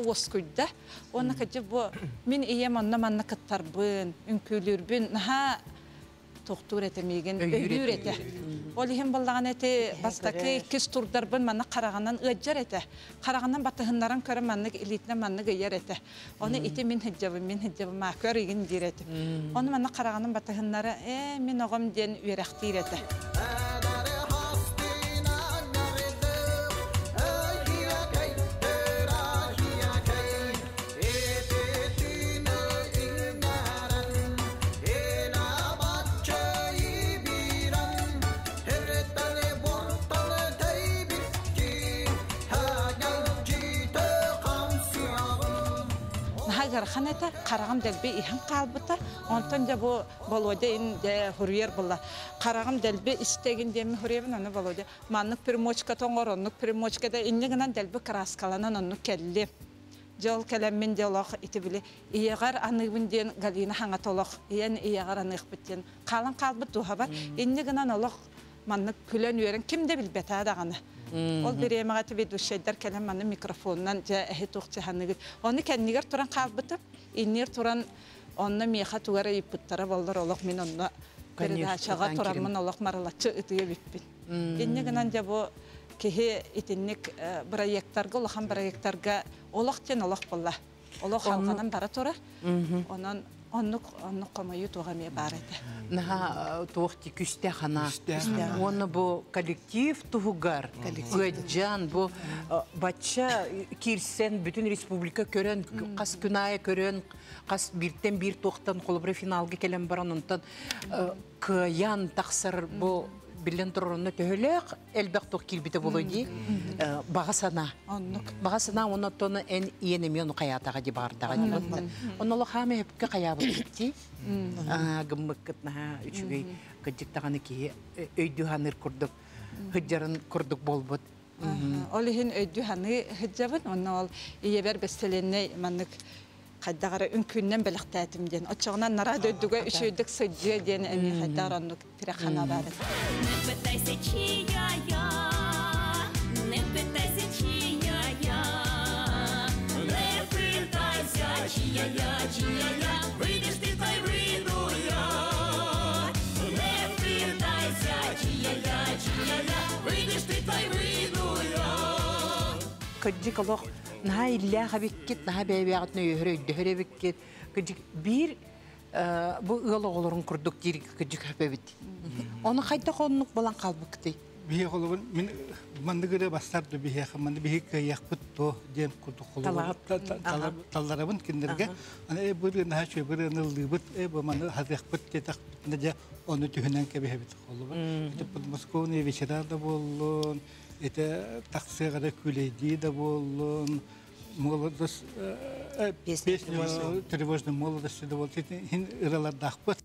ос көйді. Оны кәді бұл мен ием онна манна кыттарбын, үнкөлірбін, наға тоқтур етемеген, өйір еті. Ол ехен болдаған еті бастақы кіз турдарбын манна қарағанан өджер еті. Қарағанан батығынларын көрі манны элитіне манны гейер еті. Оны ити мен хіджабы мақөр еген дер еті. Оны манна қарағанан батығынлары, мен оғым ден үйрәқтер еті. Xaneta qarağım delbe ihan qalbıta ondan da bu baloda inde hurriyer bulla qarağım delbe istegin demi hurriyebin onu baloda manlık primochka tongoronluk primochka da inniginan delbe kraskalanan onu kelli jol kelemmin dialog itibili iyagar anıbın den Galina hanga tolok yen iyagar anık bitten qalan qalbıt duha var inniginan olok manlık külen yören kimde bilbeta dağını Ол беремағаты беді үшейдер кәлем маны микрофоннан жа әхе тоқчы ханығы. Оны кәнігер тұран қалбыты, инер тұран онны меха туғары иппыттары болдар олық мен онны передачаға тұрамын олық маралатчы үтіге біппін. Инне гынан жа бұл кеге итіннік проекттарға, олықхан проекттарға олық тен олық болла. Олық халғанан бара тұра, онын Оннук комаю тугаме бар еді. Наха туғти күсте хана. Оны бұл коллектив туғығар. Өйджан бұл батша кирсен бүтін республика көрін, қас күнайы көрін, қас бірттен бір тоқтан қолыбыры финалға келем баран онтан кыян тақсыр бұл билен тұрырыны төхілік әлбәқ тоқ келбеті болу дей бағасана. Бағасана оны тоны ән иенеме оны қаятаға де бардыға де бұлды. Оны олы қамы өпке қаябы кетті. Гыммық күтіна үшігей күттіктағаны кейі өйді ғаныр күрдік, хүджарын күрдік бол бұд. Ол ехен өйді ғаны хүджабын, оны ол иебер бестеленне маннық Қайдағары үнкүннен біліқтәтімден. Отчағынан нара дөйдігі үшүйдік сөйдіге ден әне қайдар онлық пирахана бары. Не питайся, чия я, не питайся, чия я, не питайся, чия я, вийдеш ти, та й вийду я. Не питайся, чия я, вийдеш ти, та й вийду я. Кыджик олық наға илләға беккет, наға бәйбәғытны өйірі өйдіғірі беккет. Кыджик бір бұл ұлы олырын күрдік дейірі кыджик әпәбет. Оны қайда қонық болан қалбықты? Бие қолыбын, мен мандығыры бастарды бейеқі, манды бейек яқпыт то дем күрдік қолыбын. Талдарабын кендерге. Бір наға шөй, бір ұнылды бұт, бұл манды хазяқпыт детақ бұтында оны түйінен кәбейбет қолыбын. Московный вечерада болын, это таксыгара күлейди да болын, молодость, песню тревожной молодости да болын, хин ыралардақ бұт.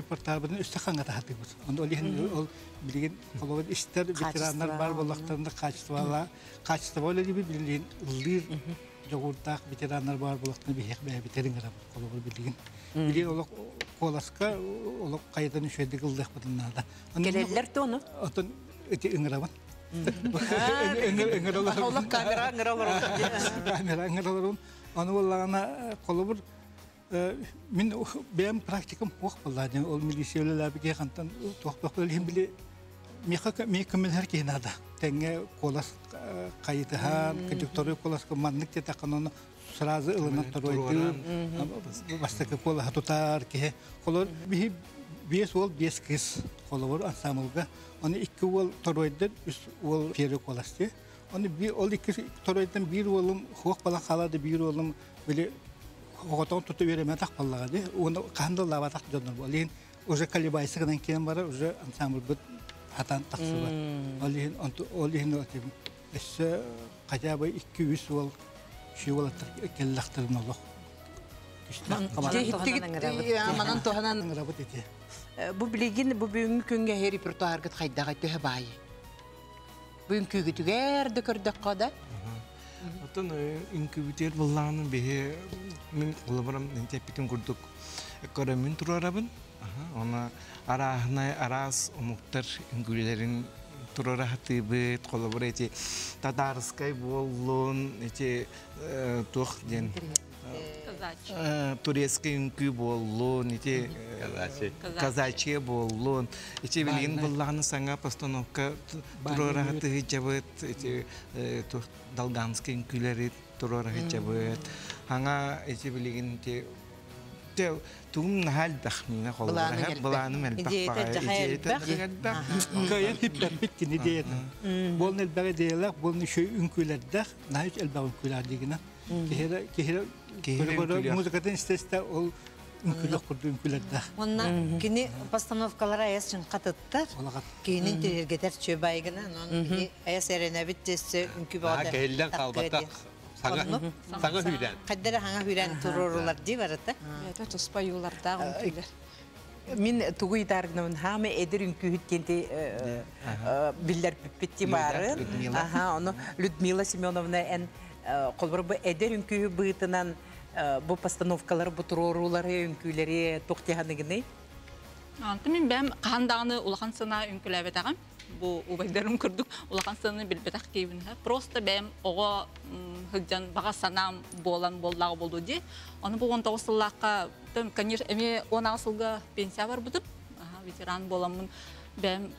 репортажын үсті қаңға тағатық біз. Онда ол білген қолуын істер ветерандар бар болақтарында качестволы білген ұлдыр жоғыртақ ветерандар бар болақтарында бейек бәй бетерін ғарап қолуын білген. Білген олық қоласқа олық қайдан үшедік ұлдық бұдыннада. Келелер тоны? Отын өте үңірабын. Олық камера үңіраларым. Оны болағана қолуын мен бәйім практикам оқ болады. Ол милисиялы беге қантан тоқ-тоқ білген біле мекімелер кейін ада. Тәңе қолас қайытыған, кондукторы қоласқа маңнық те таққан оны сразу ылынан тұройды. Бастықы қола тұтар ке. Қолыр бес ол бес кіз қолыр ансамылға. Оны екі ол тұройды, ол пері қоласты. Ол екі тұройдан бір олым хоқ бала қалады, бір олым біле Оғатон тұты өреме тақ баллағады. Оны қанды лава тақ жондар бұл. Олейін уже калибайсы ғынан кейін бары, уже ансамбл бұд атан тақсы бар. Олейін өсі қажабы 200 ол шүй олаттыр келлақтырын олық. Манан тоғанан бұл білеген бұл бүгінгі күнге репертуарғыт қайдаға төе байы. Бүгін күйгі түгерді көрдік қада? Атын инкубитер болланы бе мен олабарам нентепитин курдук экономин турарабын. Она арас умуктар ингүлерин турарахты бит коллаборати тадарскай боллун эти тух ден турецкий инкуб боллун эти казачье боллун эти билген болланы саңа постановка турарахты жабыт эти тух Долганский инкулерит турарахты жабыт аңа эти билген те Тум хал бахмина холлара баланы мел бахпа. Кайын хиппит кини дейт. Болны элбәгә дейләр, болны шөй үнкүләрдә, наһич элбәг үнкүләр дигән. Кеһәр музыкадан истәстә ул үнкүләр курды үнкүләрдә. Онна кини постановкалара ясын катытты. Кини тергетер чөбайгына, аны аяс эренә биттесе үнкү бада. Кәйлән калбатак. Саңа хүйлән. Каддара хаңа хүйлән турурулар ди барата. Это туспаюларда үнкүләр. Мен тугуй даргнын хаме эдер үнкүһүткенде биллер пиппетти бары. Оны Людмила Семеновна эн колбурбу эдер үнкүһү быытынан бу постановкалар бу турурулары үнкүлери токтяганыгыны. Мен бәм кандагыны улахан сына үнкүләбе тагам. Бу убайдарын көрдүк, улахан сыны билбетак кейбин. Просто бәм ого хыджан бага санам боллагы болду ди. Аны бу 19 сыллакка, конечно, эме 10 сылга пенсия бар бутуп, ветеран боламын. Бәм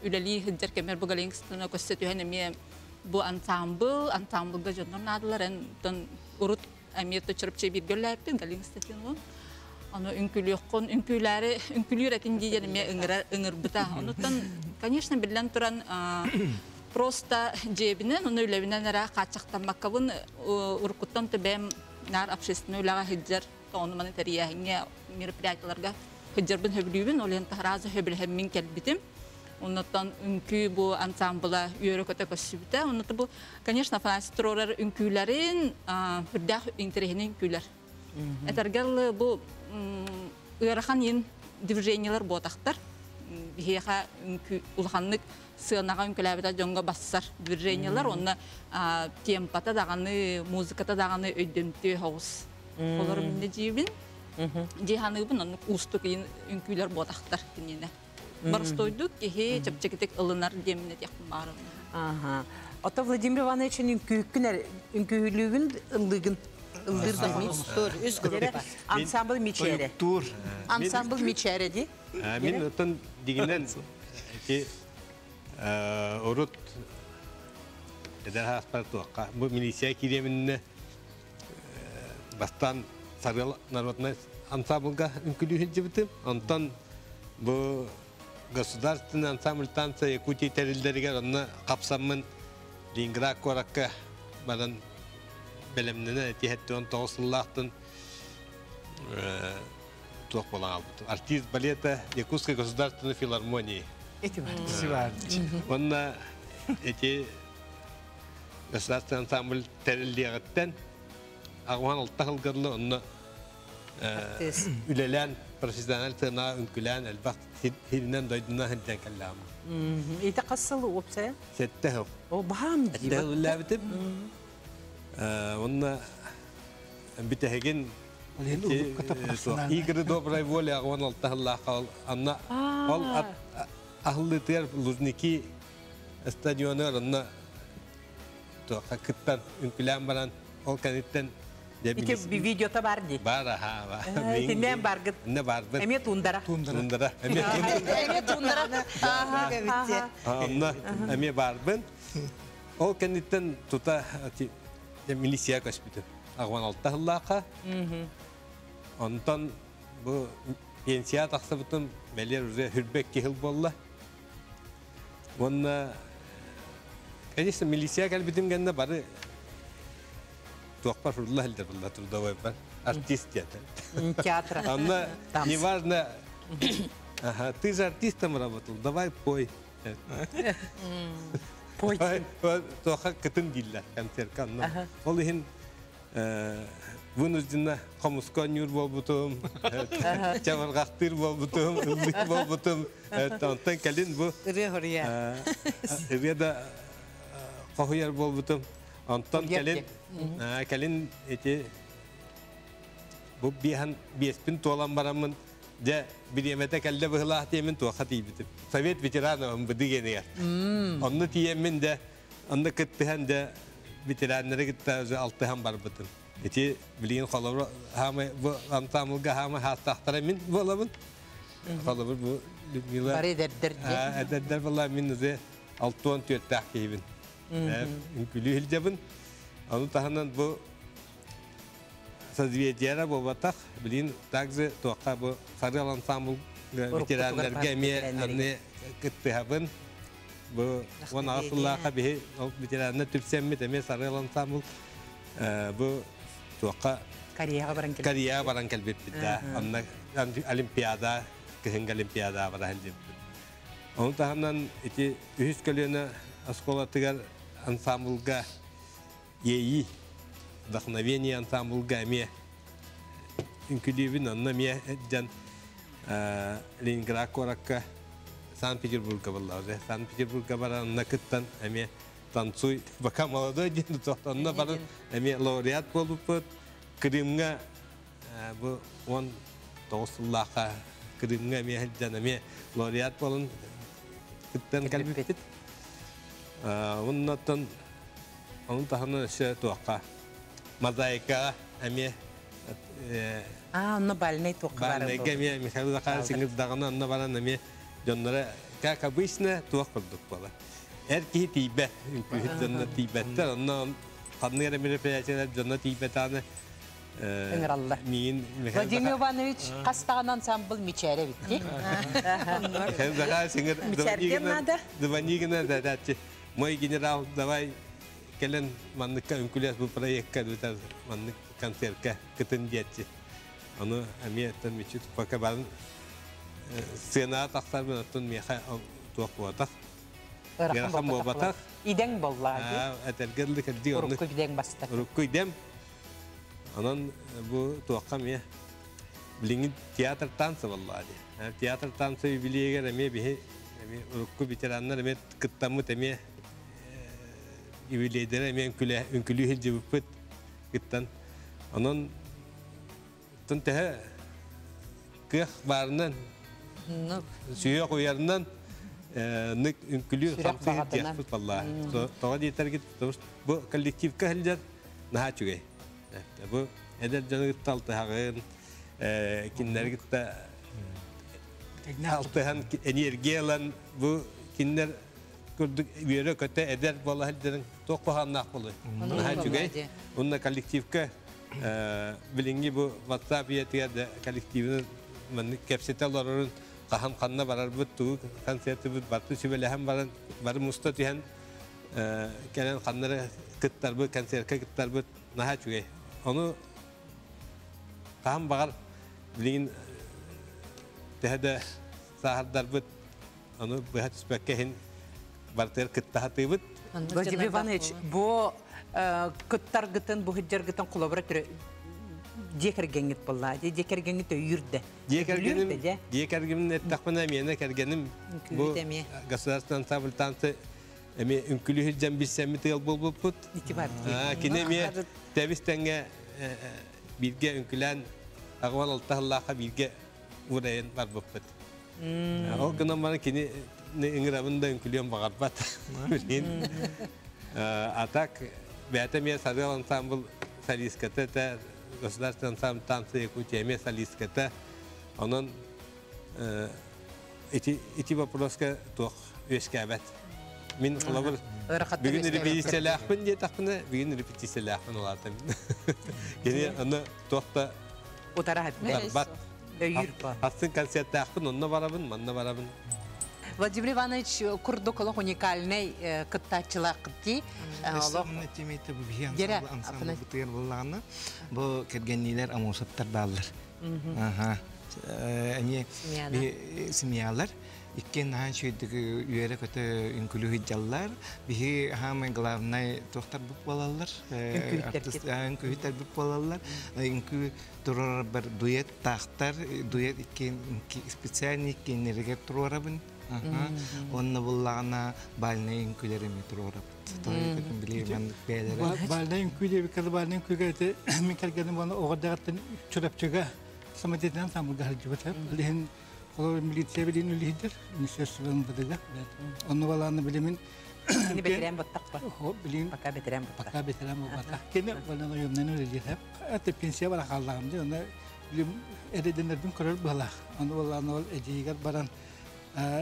үлели хыджар кемер бу галингстына көсөтүһөн эме бу ансамблга жоннор надылар эн урут эме төчүрүп чебиргөлләрпин галингстын. Аны үнкүләр этинди жерме ыңыр бута. Онуттан, конечно, билен туран просто жебинен, оны үлебинен ара качактанмаккабын уркуттан төбем нар общественный улага хиджар, оны монетарияңе мероприятияларга хиджарбын хөбүлүбүн, олен таразы хөбүлһем мин келбитим. Онуттан үнкү бу ансамбла үйрөкөтө көсүбүтө. Онуттан бу, конечно, фанаситорлар үнкүләрин бирдах интерехинен үнкүләр. Этергел бу ырахан ен движениялар ботактар. Бихеха улханнык сыанага үнкүләбетә жонга бассар движениялар. Онна темпата даганы, музыката даганы өйдөмтү хогус. Олар минде жибин. Жиханыбын онны устук үнкүләр ботактар кинене. Барстойдук кехе чапчекетек ылынар демине якмары. Ата Владимир Иванович үнкүлүгүн ылыгын ансамбл мечере. Ансамбл мечере ди. Мен отан дигенен ки урут эдер хаспартуакка бу милиция киреминне бастан сарыл народный ансамблга үнкүлүһүн жибитим. Онтан бу государственный ансамбль танца Якутии терилдерге онна капсаммын Ленинград коракка баран белемнене тиһеттен тоосыллаахтын туох болан албыт. Артист балета Якутской государственной филармонии. Эти бар. Онна эти государственный ансамбль терилдерттен агуан алтахылгырлы онна ülelen profesyonel tırnağı ünkülen elbaq hirinden doyduna hıncen kallam. İte kasılı opsa. Sette hop. O baham Ette ulla bitip. Onna bitehegin Олен улуп ката игры доброй воли агван алтахаллах анна ол ахлы тер лужники стадионы анна то хакыттан үnkülän баран ол каниттен İte bir videoda var di. бара ха Tinden bargıt. ne var ben Eme tundara. tundara Eme tundara. anna eme var ben ол каниттен тута милиция kaçbıdı агван алтахаллаха ondan bu pensiya taksabıtın beler üze hürbek kehil bolla. Onunla конечно milisiya gelbidim genne bari tuakpar hurullah elder bolla turda var ben artist ya. Театра. Anla неважно ага ты же артистом работал давай пой. Пой. Туака кытын дiller konser kanna. Ol hin Bunuzcuna kamuskanyur bolbutum, çavargaktır bolbutum, ıllık bolbutum. Ondan kalin bu. Rehoriya. Riyada kahuyar bolbutum. Ondan kalin eti bu biespin tolan baramın de bir yemete kelle bıhlah diyemin tuakat iyi bitip. Sovyet veteranım bu digeniyer. Onu diyemin de, onu kıttıhan de veteranlara gitti altıhan barbıtım. Eti bilin kalavra hama bu antamılga hama hastahtara min bolamın. Kalavra bu Людмила. Bari derdir. Derdir vallahi min ze 6-14 tahkibin. Ünkülü hiljabın. Onu tahanan bu sazviyetiyara bu batak bilin takzı toqa bu sarı ansambul veteranlar gemiye anne kıttıhabın. Bu ona asıllaha bihi veteranlar tüpsemmi teme sarı ansambul bu toqa Kariya baran kelbet bidda. Anna olimpiyada kehing olimpiyada baran kelbet. Onun tahanan iti ühüs kölüne askola tıgar ansambulga yeyi вдохновение ансамблга ме инкюдивин анна ме жан Ленинград коракка Санкт-Петербурга баллазе Санкт-Петербурга баран накыттан эме танцуй пока молодой ден тоқтанна баран эме лауреат болуп Крымга бу он тоосуллака Крымга ме жан эме лауреат болун кыттан калбит оннотон onun tahana şey tuakka mozaika emi onu balney tuakka var. Balney emi mesela da kar singil dağına anna baran emi jonlara ka kabisne tuak kurduk bala. Erki tibe jonna tibetter anna kannere mire peyaçeler jonna tibetane Allah. Min Vladimir Ivanoviç Kastağan ansambl miçere bitti. Sen da kar singil dvanigina da datçı. Мой генерал давай kalian manlıkka ünkulias bu proyekka dutar manlık konserka ketendiyatçı. Onu amiyetten miçit faka baran sena taksar ben atın miha tuak watak. Gerakam watak. İden bolladı. Atergerlik eddi onu. Urukku giden bastı. Urukku idem. Onun bu tuakka miha bilingin tiyatr tansı vallahi. Tiyatr tansı biliyeger amiye bihi urukku bitiranlar amiye kıttamı temiye İvileyden emeğin ünkülü hilce bupet gittan. Onun tüntehe kıh barından suya koyarından nek ünkülü halkı hilce vallahi. Toğa yeter git. Bu kolektif kahilcer naha çüge. Bu eder canı gitti altı hağın kinler gitti altıhan enerji alan bu kinler kurduk üyere kötü eder vallahi derin tokuhannak bulu. Nah juga. Unna kolektifke bilingi bu WhatsApp yetiyade kolektifin men kapsitaların kaham kanna barar butu konsepti bu batı sibelhem baran bar mustatihan kelen kanlara kıttar bu konserke kıttar bu nah juga. Onu kaham bagar bilingin tehde sahardar bu onu behat spekehin Barter kıtta hatibit. Vladimir Ivanoviç bu kıttar gıtın bu hıccar gıtın kolaboratörü Декергеңит болла, декергеңит өйірді. Декергенім еттақпына мені кәргенім бұл государственный ансамбль танцы әме үнкілі хүджен білсәмі тығыл бұл бұд. Кене ме тәбістенге бірге үнкілән ағуан ұлттағылаға бірге ұрайын бар бұд. Ол күнан бана кене үңірабында үнкілен бағар бат. Атак бәті ме сарғал ансамбль солисткаты та государственный ансамбль танцы Якутия ме солисткаты. Onun iti vопроска тоқ өскәбәт. Мен қылабыр бүгін репетициялақпын де тақпыны, бүгін репетициялақпын оларды. Кені оны тоқта бат. Астын концерттақпын, онына барабын, манна барабын. Владимир Иванович Курдуколох уникальный кыттачылақ кытти. Эсэмне темейті бұл бейен ансамбль бұтығыр болағына, бұл кәргеннелер амосаттар балылар. Они семьялар иккен хан шүйдігі үйері көті үнкілі хүджалар бихи хамай главный тоқтар бұп балалар үнкіліктер бұп балалар үнкі тұрар бір дует тақтар дует иккен специальный иккенлерге тұрарабын онны бұллағына бальный үнкілеріме тұрарабын бальный үнкілі бекады бальный үнкілі мен кәргенім оны оғырдағаттан чүрәпчіға Самадетен саму гарджуватар. Лehen olur militiye bilin lider. Nisyasyonun badaga. Onu valanı bilimin. Ni betiren battak var. O bilin. Paka betiren battak. Paka betiren battak. Kene valanı yomnenu lider hep. Ate pensiya var kaldım diye. Onu bilim ededenlerden karar bala. Onu valanı ol eciğer baran.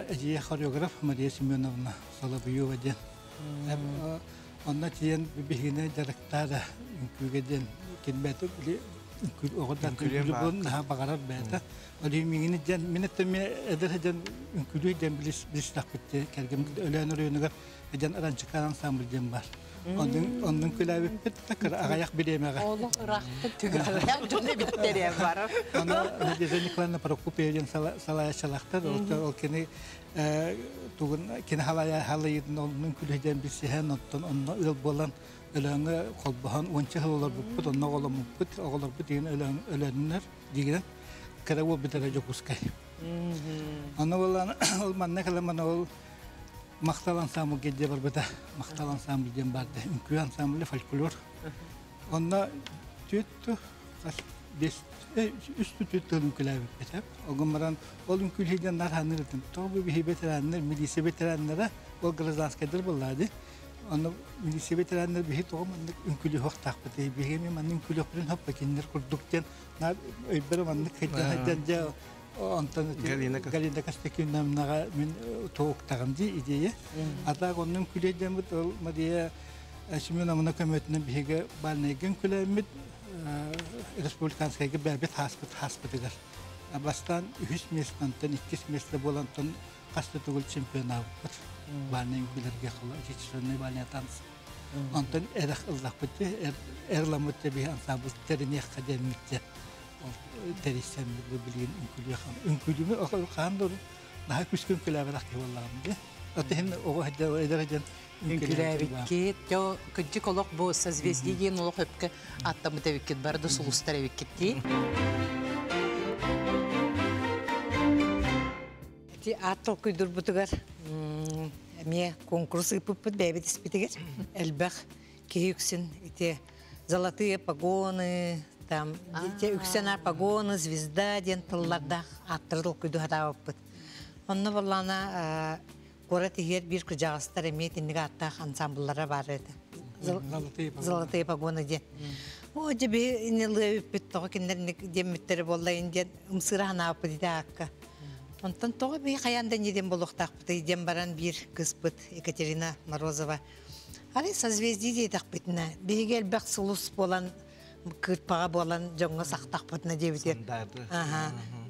Eciğer koreograf Maria Simyonovna Soloviyova diye. Hep onunla tiyen bihine direktara kügeden kinbetu bili Oğuzdan külübün daha bakarar beyda. Öyle mingini can minnettemi ederken külü can bilis takipte kergem ölen oraya can aran çıkaran samırcım var. Onun külübü bit takır ayak bilemeğe. Oğlum rahatı tügüler. Cümle bitleri var. Ona dezenliklerine Prokopiev'den salaya çalaktar. O kene tuğun kene halayın onun külü can bilsihen onunla ıl bolan Ölüğüne kolbahan, onca hılalar bu, onunla oğlan bu, oğlan bu diyen ölünler diyen kere o bir derece kuskay. Ona olan olman ne kadar bana ol maktal ansamı gece var burada, maktal ansamı diyen vardı, ünkü ansamı folklor. Onda tüttü, üstü tüttü ünküler bitep. O günlerin o ünkülheden narhanırdım. Tabi bir veteranlar, milisi veteranlara o grazdanskedir bulardı. Onu milisi veteranlar bir toğum ünkülü hoş takpıtı bir mi manın külü hoşun hop bakinler kurduktan na öbür manın kaydan ondan galina kastekün namnaga min toğuk tağımcı ideye. Hatta onun külüden bu Maria Simyonovna kömötünün bir balnegen külümüt Respublikanskaya bebet haspıtıgar. Bastan 3 meslantan 2 mesle bolantan kastetuğul şampiyona var. Balnegen bilirge kıla geçişlerine balnetans. Ondan erek ıldak bitti, erlamıttı bir ansambul terine akademikte. Teristen bir bilgin ünkülü yakın. Ünkülümü okul kandır. Daha küskün küleverak yollarım diye. Ötehin oğu hadi ederken Ünkülevikket, yo küçük oluk bu sazvezdiyen oluk hepke attamı tevikket barda sulustar evikket değil. Атыл күйдір бұтығар, ме конкурс ұпыппыт бәбет іспетігер, әлбәқ кей үксін, золотые погоны, там, үксена погоны, звезда ден тылларда аттырдыл күйді хата ұппыт. Онны болана Город егер бір күжағыстар әме тендігі аттақ ансамбллара бар еді. Золотые погоны ден. О, жебе инелі өппет тоғы кендерінік демметтері болла инден ұмсыра хана ұппы дейді аққа. Онтан тоғы бей қаянда неден болуқтақ бұты. Ден баран бір кыз бұт Екатерина Морозова. Ары созвездие дейдақ бұтына. Бейгел бәқ сұлыс болан, кырпаға болан жоңға сақтақ бұтына дебітер.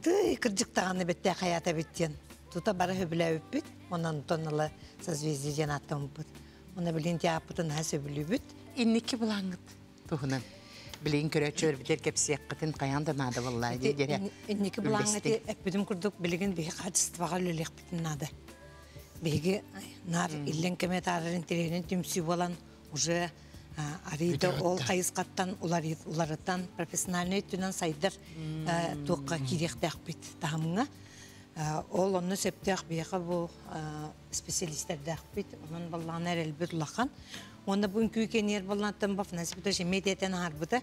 Ты кыржықтағаны бетте қаята беттен. Тута бара хөбілі өппет. Ondan tonla созвездиеден аттым бұд. Оны білін теапытын әсі білі бүд. Иннекі бұлаңыд тұғынан. Білін көрәтші өрбітер кепсек қытын қаянда нады боллай дейдері. Иннекі бұлаңыд әппедім күрдік білігін бейі қадыстываға лөлек бітін нады. Бейгі нар илен кемет арырын теренен түмсі болан уже Арыйда ол қайысқаттан уларыттан профессиональный түнен сайдар туққа керектәк бит тағымыңа. Ол оны септәк бияқа бұл специалистердәк бит. Onun баллағын әрел бір лақан. Оны бүгін күйкенер баллағын баф насипіті жемедетен арбыды.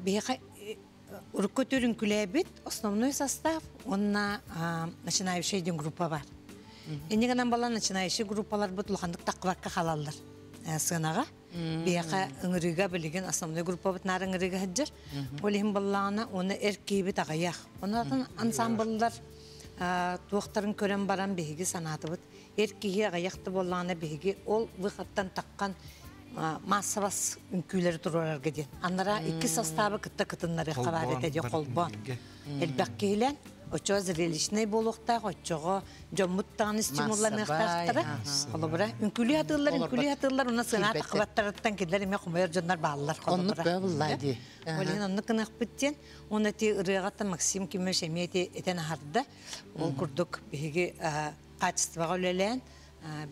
Бияқа ұрыққа түрін күлі бит. Основной состав, онына начинающий един группа бар. Енегенен баллағын начинающий группалар бұд лақандық тақварқа қалалар. Сынаға. Бияқа ыңырыға білеген основной группа бұд нар ыңырыға хаджар. Олейін баллағына оны әркей бит ағаяқ. Онатын ансамблдар туақтарын көрен баран бейгі санаты бұд. Әркейі ағаяқты болағына бейгі ол бұқаттан таққан массавас үнкүйлері тұрарарға ден. Аннара 2 составы кітті кітінлары қабар етеді қолбан. Әлбәк кейлен, очоға зрелищный болуқтақ, очоға жоммуттағын стимулларын ұқтақтары. Қолы бұра. Үнкүлі атылар, оны сына тақыбаттарыттан келдер, еме құмайыр жондар бағылар. Онны бәбіллайды. Олен онны қынақ біттен, оны те ұрығатта Максим Кемеш әмейте етен ағарды. Ол күрдік бейгі қачыстываға өлелен,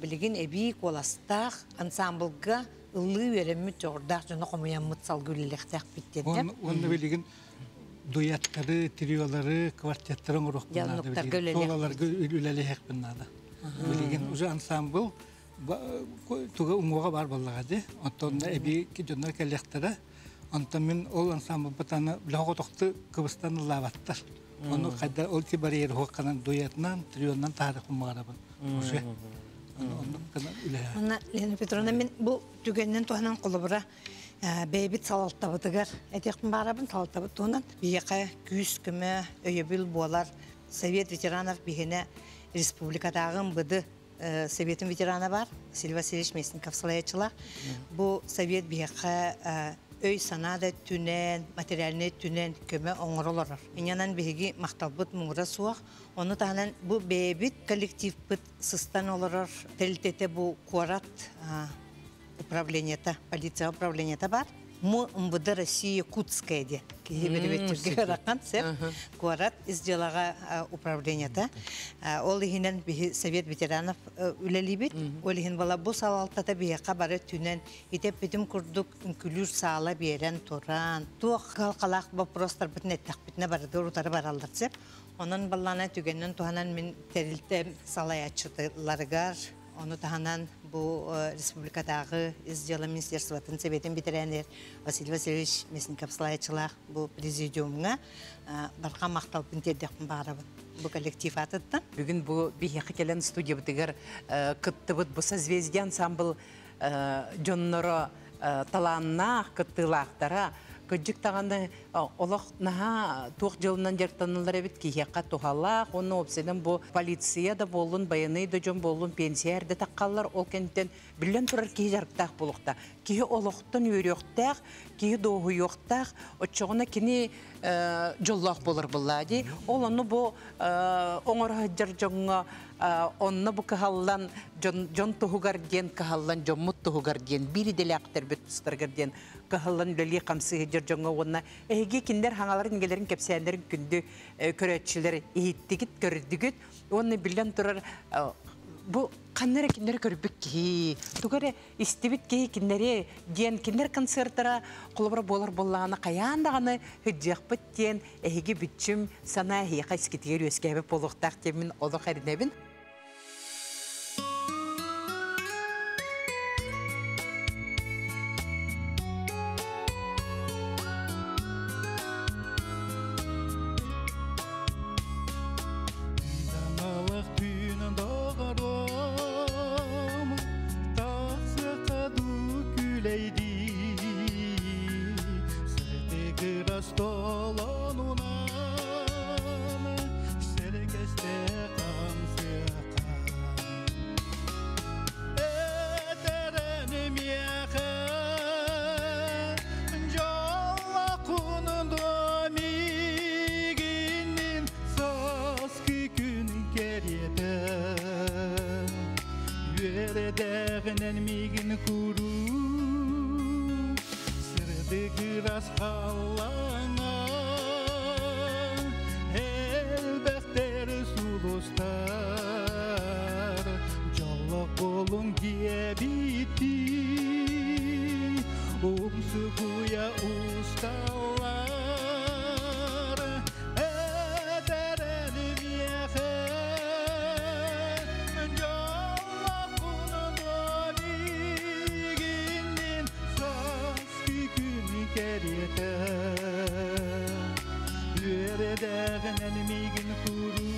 білеген әбейік оластақ, ансамблға ылы веремі жоғырдақ жоны құмайан мұтсал гүліліктәк біттен. Оны білеген дуяттары, триолары, квартеттарын ұрық бұнады. Солаларға үлелі хек бұнады. Білеген уже ансамбл туға ұңуға бар болыға де. Онтонда әбей жондар кәлектері. Онтон мен ол ансамбл бұтаны біліғі тоқты Кыбыстан лаваттар. Оны қайда ол ке бар ері хоққанан дуятынан, трионнан тарих ұмағара бұн. Уже. Оны, Лена Петровна, мен бұл түгеннен туғанан қолы бұра бәйбіт салалтабыдығар. Әтекпін барабын салалтабыд туғанан. Бейеқа күйіс күмі өйебіл болар. Совет ветеранов бейгені республикадағын бұды Советтің ветераны бар. Василий Васильевич Местников салаячылар. Бұл Совет бейеқа өй санада түнен, материаліне түнен көмі оңыр олар. Енянан бейгі мақталбыт мұңыра суақ. Оны тағынан бұл бейбіт коллектив бұд сыстан олар. Тәлітеті бұл Куарат управленията, полиция управленията бар. МВД России Кутская де. Кейбірветтерге раққан сеп. Куарат изделага управленията. Ол ехінен Совет ветеранов үлелі бет. Ол ехін бала бұл салалтата бейеқа бары түнен. Етеп бітім күрдік үнкілір сала берен тұран. Туақ қалқалақ вопростар бітін әттәқ бітіне барды ұрутары баралдар сеп. Onun ballarına tügenden tuhanan min teriltem salayatçılarıgar. Onu tahanan bu Respublikadağı İzdiyalı Ministersvatın sebetin bitirenler Vasilij Vasilyevich Mesnikov salayatçılar bu prezidiumuna barqa maqtalpın terdekpin bağırabın. Bu kollektiv atıddan. Bugün bu bir yaqı gelen studiya bitigar kıttıbıt bu созвездие ансамбл jonları talanna kıttılaqtara Көджік тағаны олық наға тоқ жылынан жертанылар әбет кейеққа тұғалақ, оны опседен бұл полиция да болын, баяны да жон болын, пенсия әрді таққалар, ол кенттен білен тұрар кей жарықтақ болуқта. Кей олықтың өріқтақ, кей доғы yoқтақ, отчығына кені жоллақ болыр бұлады. Ол оны бұл оңыр ғаджар жоңға онны бұл кағалан жон тұғығар ден, кағалан жон мұт тұғығар ден, бірі делі ақтар бөт тұстарғар ден, кағалан үлелі қамсы ғаджар жоңға онына. Әйге кендер хаңаларын еңгелерін кәпсәндерін күнді көрәтшілер ехеттігіт, көрдігіт, оны білен тұрар бұл қаннары кендері көрбік кей, тұғары істебіт кей кендері ден, кендер концерттара қолыбыра болар болағына қаяндағаны хүджек біттен, әйге бүтчім сана әйеқа іскетігер өскәбі болуқтақ темін олық әрінебін. мигин куру.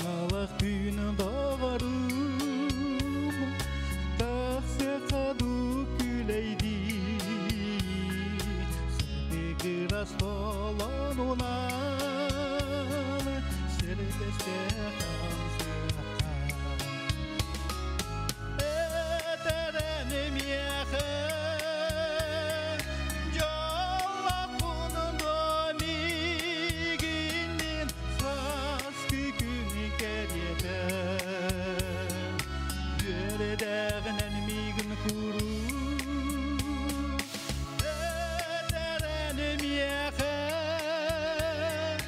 Dağalaq gün dağarım, dağsı kadıp güleydi. Sebe kıras olan olan, serbeste kamsıkan. Eterenim yakın, Jolapının domiginin saskı günü geriyeden. Yöredağınan migin kuru. Eterenim yakın,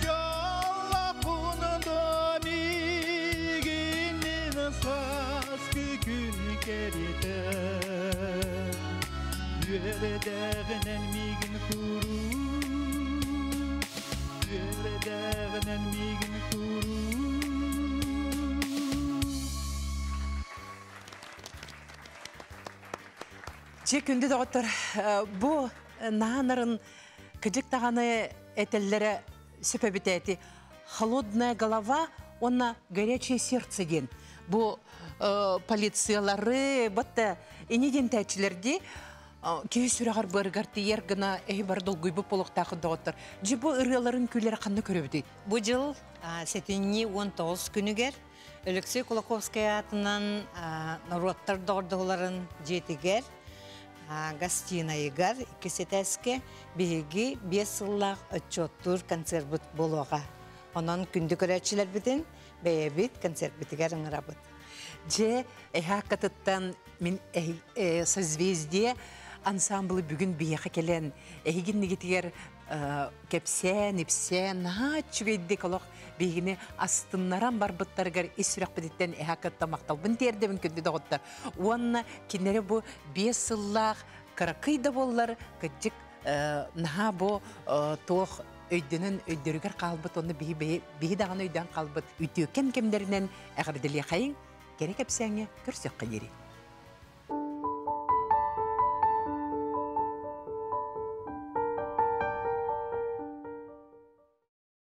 Jolapının domiginin saskı günü geriyeden. Yöredağınan migin kuru. Yöredağınan migin kuru. Че күнді доғыттыр, бұл нағанарын күдік тағаны әтелері сөпәбіті әті. Холодная голова, онна горячее сердце ден. Бұл полициялары, бұтты енеден тәтшілерді кей сүрағар бұрғарты ергіна әй бар долгой бұл полықтағы доғыттыр. Же бұл ұрғаларын күйлері қанды көрөбді? Бұл жыл сетінні 19 күнігер Алексей Кулаковская атынан народтар доғырдығыларын жетігер Гастина Игар, кесетеске биги 5 yıllık отчеттур концерт болуға. Онан күнді көрәтшілер бітін, бәйебіт концерт бітігер ыңырабыт. Же әйхаққатыттан мен созвездие ансамблы бүгін бейеқі келен. Әйгін негетігер кепсен, ипсен, чүгейді колық бейгіне астыннаран бар бұттарығар исүрек бідеттен әйхаққатта мақтал. Бұн тердебін күнді доғыттар. Онна кенері бұл 5 yıllık қырақыйда болылар, күдік наға бұл тоқ өйдінің өйдерігер қалбыт, оны бейі дағын өйден қалбыт. Үйтеукен кемдерінен әғірділі қайын, керек әпсәңе көрсек қайыры.